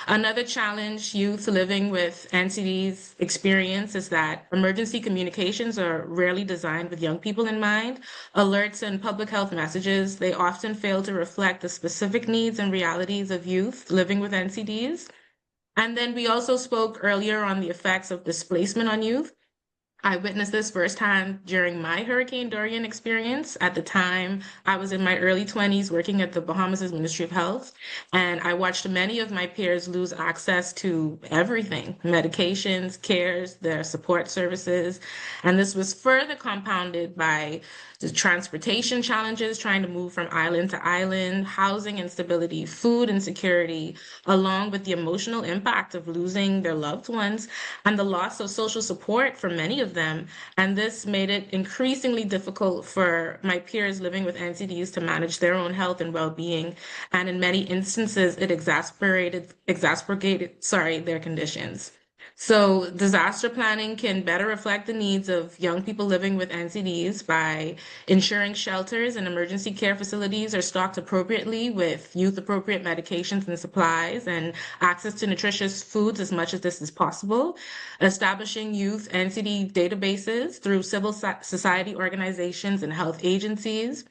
Another challenge youth living with NCDs experience is that emergency communications are rarely designed with young people in mind. Alerts and public health messages, they often fail to reflect the specific needs and realities of youth living with NCDs. And then we also spoke earlier on the effects of displacement on youth. I witnessed this firsthand during my Hurricane Dorian experience. At the time, I was in my early 20s working at the Bahamas Ministry of Health, and I watched many of my peers lose access to everything, medications, cares, their support services. And this was further compounded by the transportation challenges, trying to move from island to island, housing instability, food insecurity, along with the emotional impact of losing their loved ones and the loss of social support for many of them. And this made it increasingly difficult for my peers living with NCDs to manage their own health and well-being. And in many instances, it exacerbated their conditions. So disaster planning can better reflect the needs of young people living with NCDs by ensuring shelters and emergency care facilities are stocked appropriately with youth-appropriate medications and supplies and access to nutritious foods as much as this is possible, establishing youth NCD databases through civil society organizations and health agencies,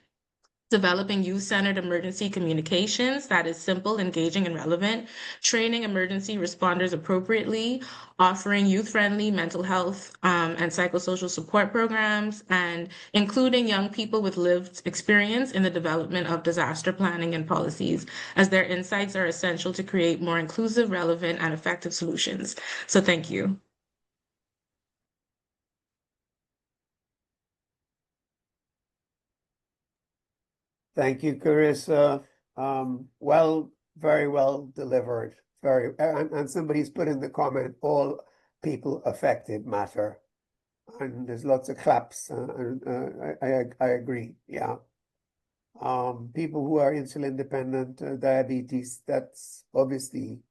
developing youth-centered emergency communications that is simple, engaging, and relevant, training emergency responders appropriately, offering youth-friendly mental health and psychosocial support programs, and including young people with lived experience in the development of disaster planning and policies, as their insights are essential to create more inclusive, relevant, and effective solutions. So thank you. Thank you, Carissa. Very well delivered. And somebody's put in the comment, all people affected matter. And there's lots of claps. I agree. Yeah. People who are insulin dependent, diabetes, that's obviously,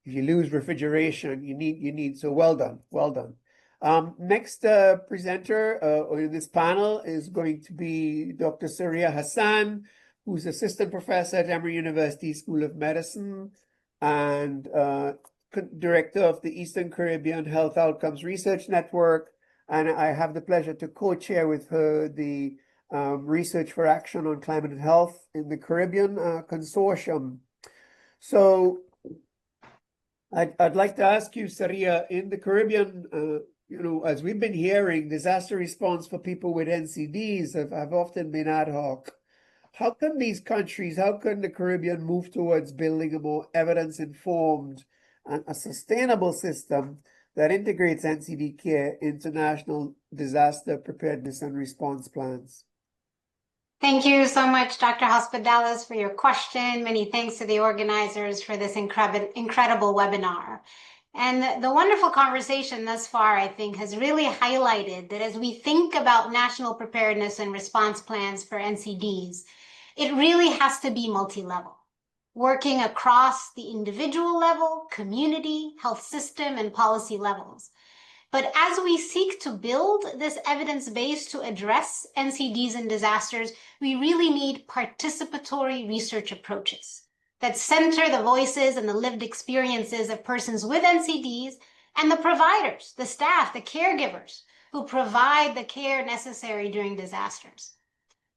if you lose refrigeration, you need, so well done. Next presenter in this panel is going to be Dr. Saria Hassan, who's assistant professor at Emory University School of Medicine and director of the Eastern Caribbean Health Outcomes Research Network. And I have the pleasure to co-chair with her the Research for Action on Climate and Health in the Caribbean Consortium. So I'd like to ask you, Saria, in the Caribbean, as we've been hearing, disaster response for people with NCDs have often been ad hoc. How can the Caribbean move towards building a more evidence-informed and a sustainable system that integrates NCD care into national disaster preparedness and response plans? Thank you so much, Dr. Hospitalis, for your question. Many thanks to the organizers for this incredible webinar. And the wonderful conversation thus far, I think, has really highlighted that as we think about national preparedness and response plans for NCDs, it really has to be multi-level, working across the individual level, community, health system, and policy levels. But as we seek to build this evidence base to address NCDs and disasters, we really need participatory research approaches that center the voices and the lived experiences of persons with NCDs and the providers, the staff, the caregivers who provide the care necessary during disasters.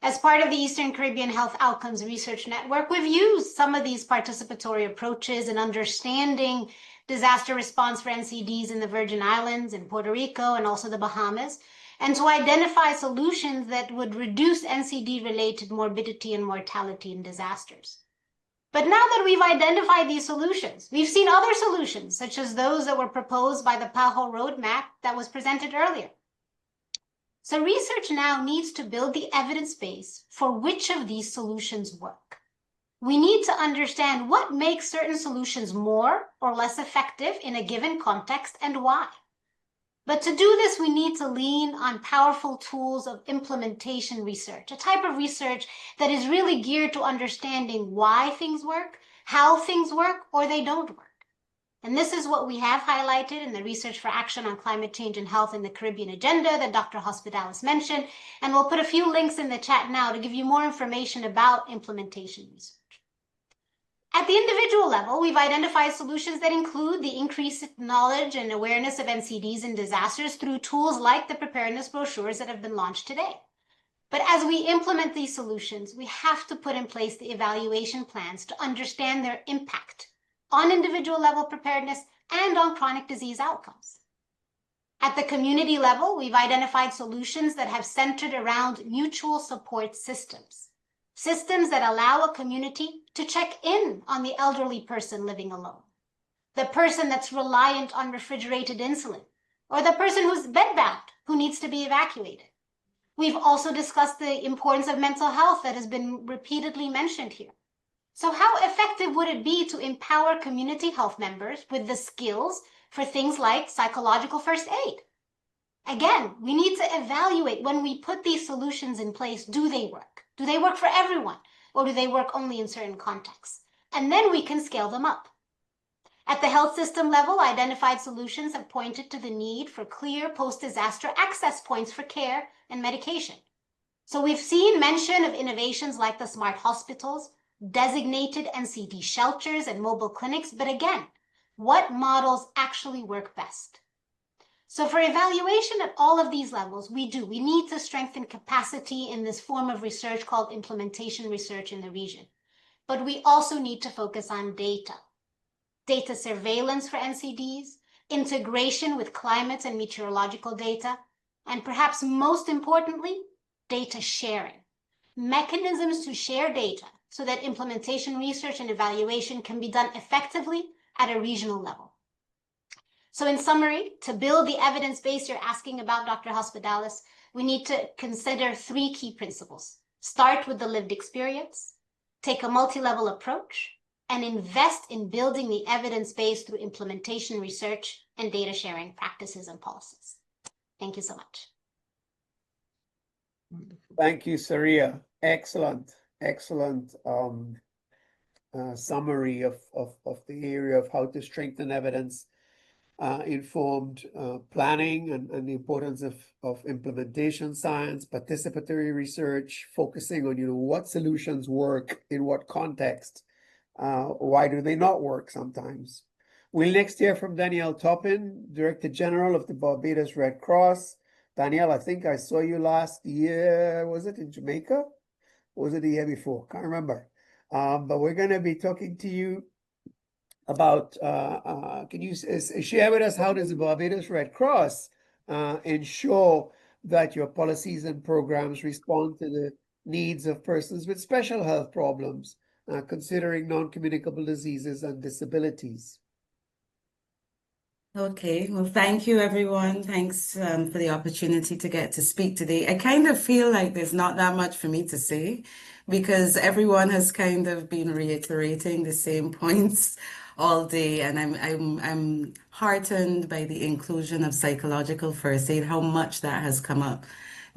As part of the Eastern Caribbean Health Outcomes Research Network, we've used some of these participatory approaches in understanding disaster response for NCDs in the Virgin Islands, in Puerto Rico, and also the Bahamas, and to identify solutions that would reduce NCD-related morbidity and mortality in disasters. But now that we've identified these solutions, we've seen other solutions, such as those that were proposed by the PAHO roadmap that was presented earlier. So research now needs to build the evidence base for which of these solutions work. We need to understand what makes certain solutions more or less effective in a given context and why. But to do this, we need to lean on powerful tools of implementation research, a type of research that is really geared to understanding why things work, how things work, or they don't work. And this is what we have highlighted in the Research for Action on Climate Change and Health in the Caribbean agenda that Dr. Hospitalis mentioned. And we'll put a few links in the chat now to give you more information about implementation research. At the individual level, we've identified solutions that include the increased knowledge and awareness of NCDs and disasters through tools like the preparedness brochures that have been launched today. But as we implement these solutions, we have to put in place the evaluation plans to understand their impact on individual level preparedness and on chronic disease outcomes. At the community level, we've identified solutions that have centered around mutual support systems that allow a community to check in on the elderly person living alone, the person that's reliant on refrigerated insulin, or the person who's bedbound who needs to be evacuated. We've also discussed the importance of mental health that has been repeatedly mentioned here. So how effective would it be to empower community health members with the skills for things like psychological first aid? Again, we need to evaluate when we put these solutions in place, do they work? Do they work for everyone? Or do they work only in certain contexts? And then we can scale them up. At the health system level, identified solutions have pointed to the need for clear post-disaster access points for care and medication. So we've seen mention of innovations like the smart hospitals, designated NCD shelters and mobile clinics, but again, what models actually work best? So for evaluation at all of these levels, we need to strengthen capacity in this form of research called implementation research in the region. But we also need to focus on data surveillance for NCDs, integration with climate and meteorological data, and perhaps most importantly, data sharing. Mechanisms to share data so that implementation research and evaluation can be done effectively at a regional level. So in summary, to build the evidence base you're asking about, Dr. Hospitalis, we need to consider 3 key principles. Start with the lived experience, take a multi-level approach, and invest in building the evidence base through implementation research and data sharing practices and policies. Thank you so much. Thank you, Saria. Excellent summary of the area of how to strengthen evidence informed planning and the importance of implementation science, participatory research, focusing on what solutions work in what context, why do they not work sometimes. We'll next hear from Danielle Toppin, Director General of the Barbados Red Cross. Danielle, I think I saw you last year. Was it in Jamaica? Or was it the year before? Can't remember. But we're going to be talking to you about, can you share with us how does the Barbados Red Cross ensure that your policies and programs respond to the needs of persons with special health problems, considering non-communicable diseases and disabilities? Okay, well, thank you, everyone. Thanks for the opportunity to get to speak today. I kind of feel like there's not that much for me to say because everyone has kind of been reiterating the same points all day, and I'm heartened by the inclusion of psychological first aid, how much that has come up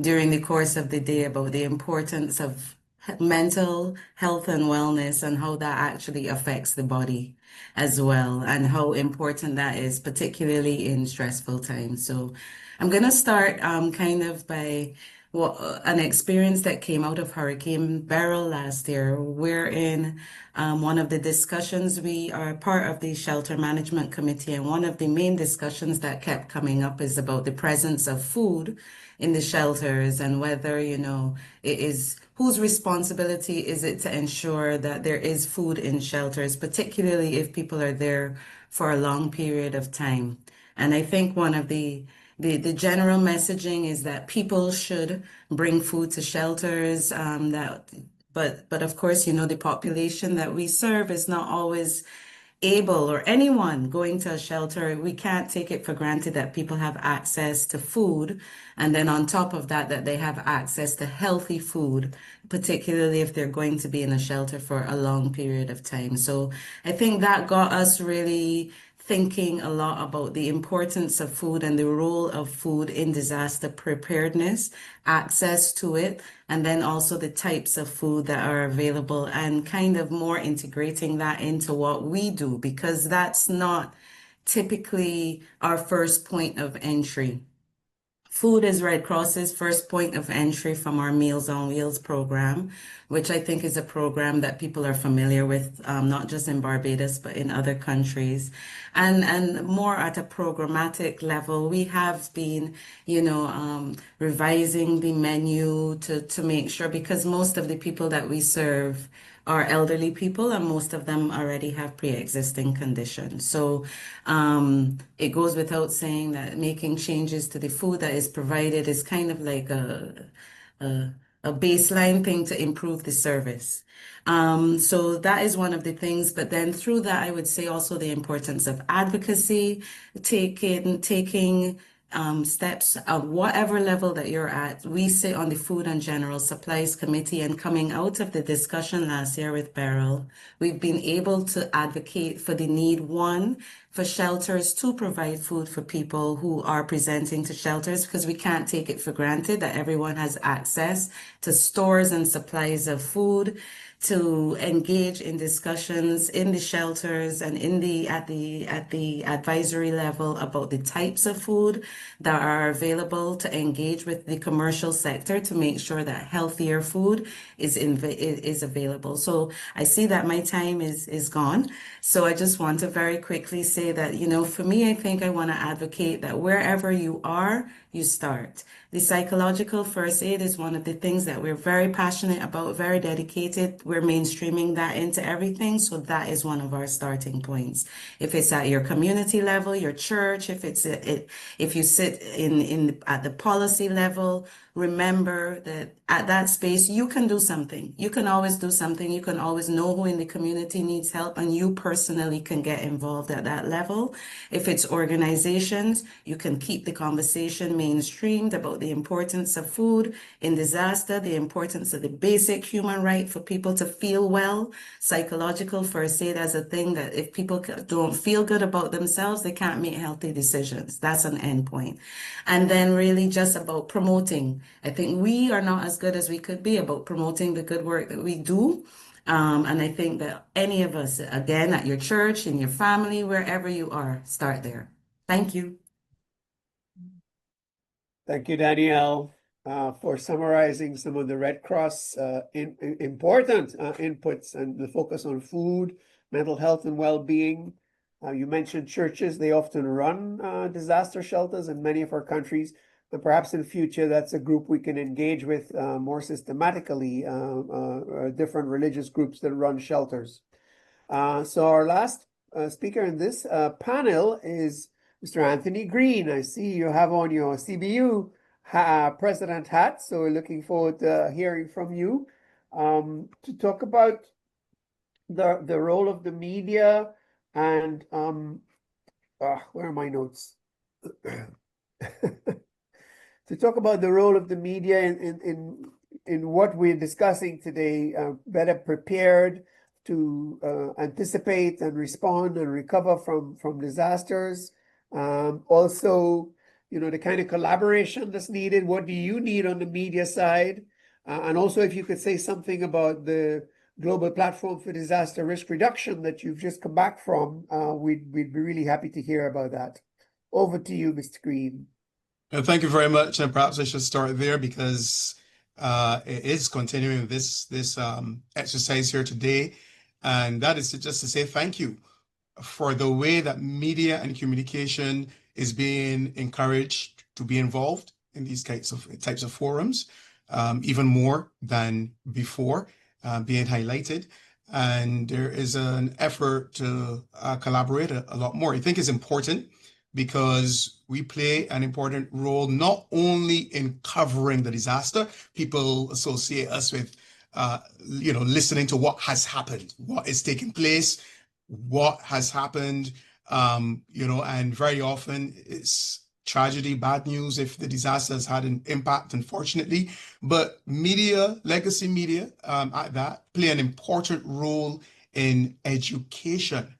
during the course of the day about the importance of mental health and wellness and how that actually affects the body as well, and how important that is, particularly in stressful times. So I'm going to start kind of by an experience that came out of Hurricane Beryl last year, wherein one of the discussions, we are part of the Shelter Management Committee, and one of the main discussions that kept coming up is about the presence of food in the shelters and whether, it is whose responsibility is it to ensure that there is food in shelters, particularly if people are there for a long period of time. And I think one of the general messaging is that people should bring food to shelters, but of course, the population that we serve is not always able, or anyone going to a shelter, we can't take it for granted that people have access to food. And then on top of that, that they have access to healthy food, particularly if they're going to be in a shelter for a long period of time. So I think that got us really thinking a lot about the importance of food and the role of food in disaster preparedness, access to it, and then also the types of food that are available, and kind of more integrating that into what we do, because that's not typically our first point of entry. Food is Red Cross's first point of entry from our Meals on Wheels program, which I think is a program that people are familiar with, not just in Barbados, but in other countries. And more at a programmatic level, we have been, revising the menu to make sure, because most of the people that we serve are elderly people, and most of them already have pre-existing conditions. So it goes without saying that making changes to the food that is provided is kind of like a baseline thing to improve the service. So that is one of the things. But then through that, I would say also the importance of advocacy, taking steps at whatever level that you're at. We sit on the Food and General Supplies Committee, and coming out of the discussion last year with Beryl, we've been able to advocate for the need, one, for shelters to provide food for people who are presenting to shelters, because we can't take it for granted that everyone has access to stores and supplies of food. to engage in discussions in the shelters and at the advisory level about the types of food that are available, to engage with the commercial sector to make sure that healthier food is available. So I see that my time is gone. So I just want to very quickly say that, for me, I think I want to advocate that wherever you are, you start. The psychological first aid is one of the things that we're very passionate about, very dedicated. We're mainstreaming that into everything. So that is one of our starting points. If it's at your community level, your church, if you sit at the policy level, remember that at that space, you can do something. You can always do something. You can always know who in the community needs help, and you personally can get involved at that level. If it's organizations, you can keep the conversation mainstreamed about the importance of food in disaster, the importance of the basic human right for people to feel well. Psychological first aid as a thing that if people don't feel good about themselves, they can't make healthy decisions. That's an end point. And then really just about promoting. I think we are not as good as we could be about promoting the good work that we do. And I think that any of us, again, at your church, in your family, wherever you are, start there. Thank you. Thank you, Danielle, for summarizing some of the Red Cross important inputs and the focus on food, mental health, and well-being. You mentioned churches. They often run disaster shelters in many of our countries. And perhaps in future, that's a group we can engage with more systematically, different religious groups that run shelters. So our last speaker in this panel is Mr. Anthony Green. I see you have on your CBU president hat, so we're looking forward to hearing from you to talk about the role of the media and where are my notes? To talk about the role of the media in what we're discussing today, better prepared to anticipate and respond and recover from disasters. Also, the kind of collaboration that's needed. What do you need on the media side? And also, if you could say something about the Global Platform for Disaster Risk Reduction that you've just come back from, we'd be really happy to hear about that. Over to you, Mr. Green. Thank you very much. And perhaps I should start there because it is continuing this exercise here today. And that is just to say thank you for the way that media and communication is being encouraged to be involved in these types of forums, even more than before, being highlighted. And there is an effort to collaborate a lot more. I think it's important because we play an important role not only in covering the disaster. People associate us with listening to what has happened, what is taking place, what has happened, and very often it's tragedy, bad news if the disaster has had an impact, unfortunately. But media, legacy media, at that, play an important role in education.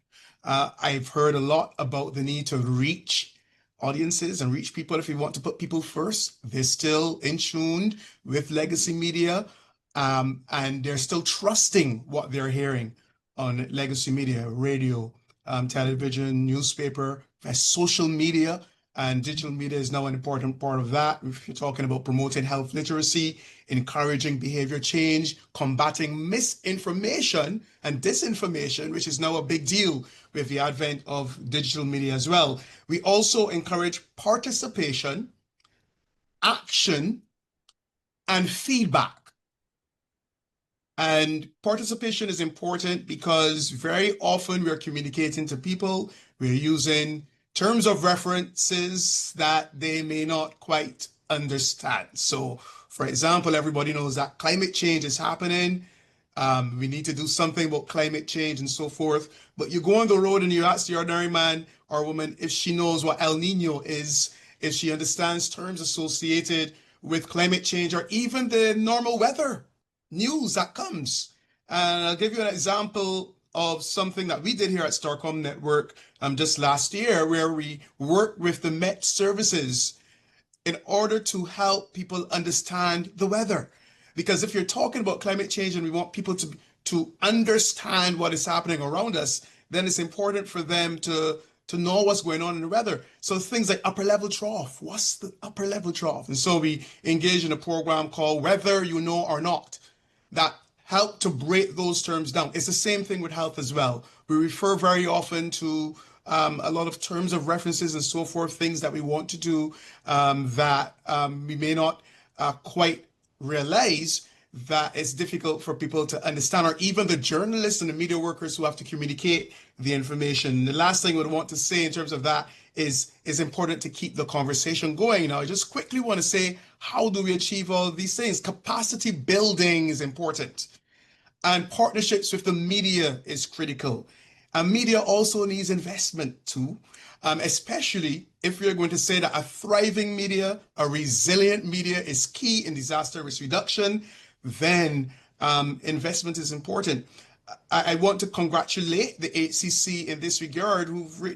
I've heard a lot about the need to reach audiences and reach people. If we want to put people first, they're still in tune with legacy media, and they're still trusting what they're hearing on legacy media, radio, television, newspaper, social media, and digital media is now an important part of that. If you're talking about promoting health literacy, encouraging behavior change, combating misinformation and disinformation, which is now a big deal with the advent of digital media as well. We also encourage participation, action, and feedback. And participation is important because very often we're communicating to people, we're using terms of references that they may not quite understand. So, for example, everybody knows that climate change is happening. We need to do something about climate change and so forth. But you go on the road and you ask the ordinary man or woman if she knows what El Nino is, if she understands terms associated with climate change or even the normal weather news that comes. And I'll give you an example of something that we did here at Starcom Network just last year, where we worked with the Met Services in order to help people understand the weather. Because if you're talking about climate change and we want people to understand what is happening around us, then it's important for them to know what's going on in the weather. So things like upper level trough, what's the upper level trough? And so we engage in a program called Whether You Know or Not that help to break those terms down. It's the same thing with health as well. We refer very often to a lot of terms of references and so forth, things that we want to do that we may not quite realize that it's difficult for people to understand, or even the journalists and the media workers who have to communicate the information. The last thing I would want to say in terms of that is important to keep the conversation going. Now, I just quickly want to say, how do we achieve all these things? Capacity building is important, and partnerships with the media is critical. And media also needs investment too, especially if we're going to say that a thriving media, a resilient media is key in disaster risk reduction, then investment is important. I want to congratulate the HCC in this regard,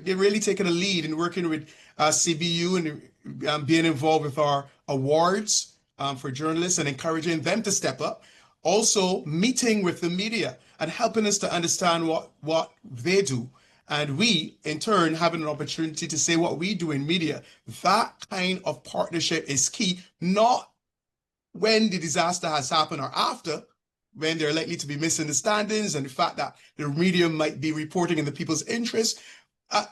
they've really taken a lead in working with CBU and being involved with our awards for journalists and encouraging them to step up. Also meeting with the media and helping us to understand what they do. And we, in turn, having an opportunity to say what we do in media. That kind of partnership is key, not when the disaster has happened or after, when there are likely to be misunderstandings and the fact that the media might be reporting in the people's interest.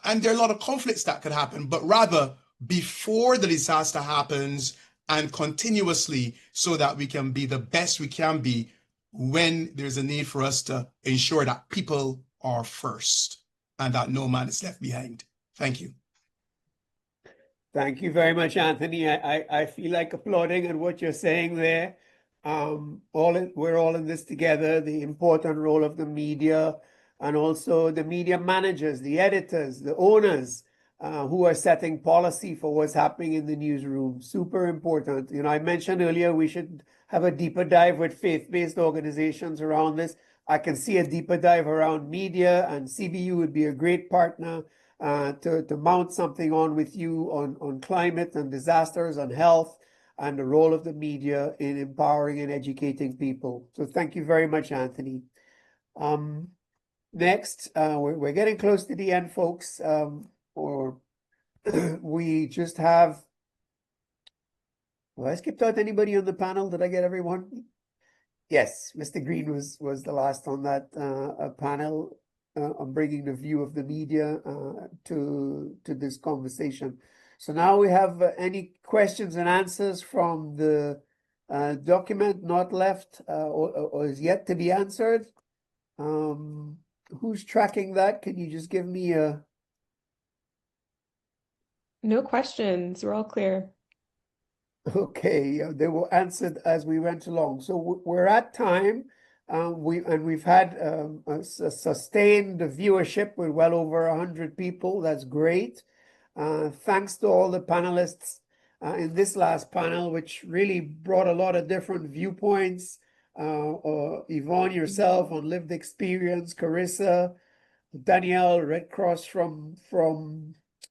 And there are a lot of conflicts that could happen, but rather before the disaster happens and continuously, so that we can be the best we can be when there's a need for us to ensure that people are first and that no man is left behind. Thank you. Thank you very much, Anthony. I feel like applauding at what you're saying there. We're all in this together, the important role of the media and also the media managers, the editors, the owners who are setting policy for what's happening in the newsroom. Super important. You know, I mentioned earlier we should have a deeper dive with faith-based organizations around this. I can see a deeper dive around media, and CBU would be a great partner to mount something on with you on climate and disasters and health and the role of the media in empowering and educating people. So thank you very much, Anthony. Next, we're getting close to the end, folks. We just have, well, I skipped out anybody on the panel. Did I get everyone? Yes, Mr. Green was the last on that panel on bringing the view of the media to this conversation. So now we have any questions and answers from the document not left or is yet to be answered. Who's tracking that? Can you just give me a... No questions. We're all clear. Okay, they were answered as we went along. So we're at time. We've had a sustained viewership with well over 100 people. That's great. Thanks to all the panelists in this last panel, which really brought a lot of different viewpoints. Yvonne, yourself on lived experience, Carissa, Danielle, Red Cross from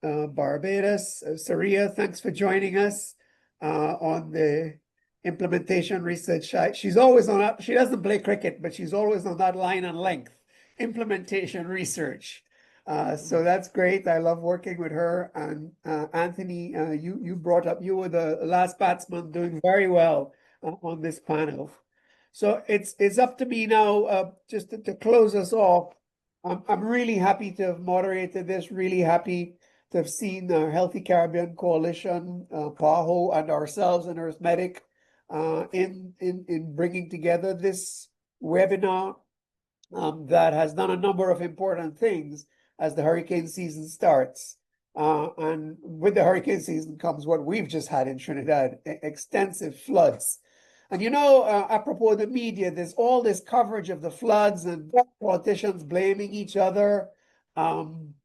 Barbados, Saria, thanks for joining us on the implementation research. She's always on that. She doesn't play cricket, but she's always on that line and length, implementation research. So that's great. I love working with her. And Anthony, you brought up, you were the last batsman doing very well on this panel. So it's up to me now just to close us off. I'm really happy to have moderated this, really happy to have seen the Healthy Caribbean Coalition, PAHO, and ourselves and Arithmetic in bringing together this webinar that has done a number of important things as the hurricane season starts. And with the hurricane season comes what we've just had in Trinidad, extensive floods. And you know, apropos the media, there's all this coverage of the floods and politicians blaming each other. And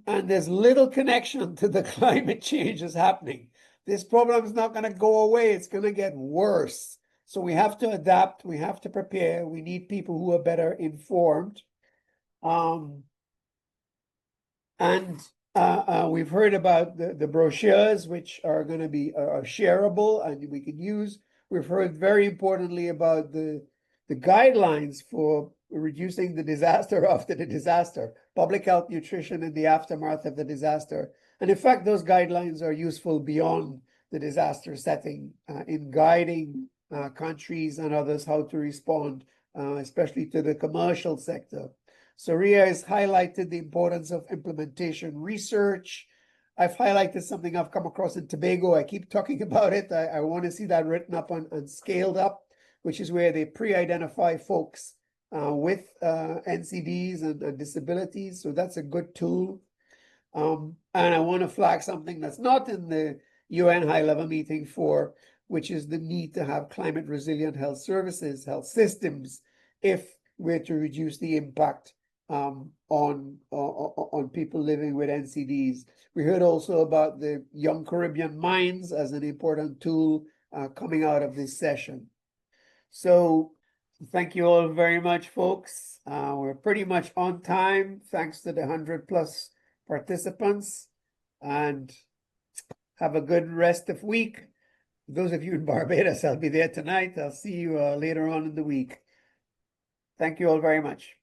there's little connection to the climate change is happening. This problem is not going to go away. It's going to get worse. So we have to adapt. We have to prepare. We need people who are better informed. We've heard about the brochures, which are going to be shareable and we can use. We've heard very importantly about the guidelines for reducing the disaster after the disaster, public health nutrition in the aftermath of the disaster. And in fact, those guidelines are useful beyond the disaster setting in guiding countries and others how to respond, especially to the commercial sector. So Ria has highlighted the importance of implementation research. I've highlighted something I've come across in Tobago. I keep talking about it. I want to see that written up and scaled up, which is where they pre-identify folks with NCDs and disabilities. So that's a good tool. And I want to flag something that's not in the UN high-level meeting which is the need to have climate resilient health services, health systems, if we're to reduce the impact on people living with NCDs. We heard also about the Young Caribbean Minds as an important tool coming out of this session. So thank you all very much, folks. We're pretty much on time, thanks to the 100+ participants, and have a good rest of week. Those of you in Barbados, I'll be there tonight. I'll see you later on in the week. Thank you all very much.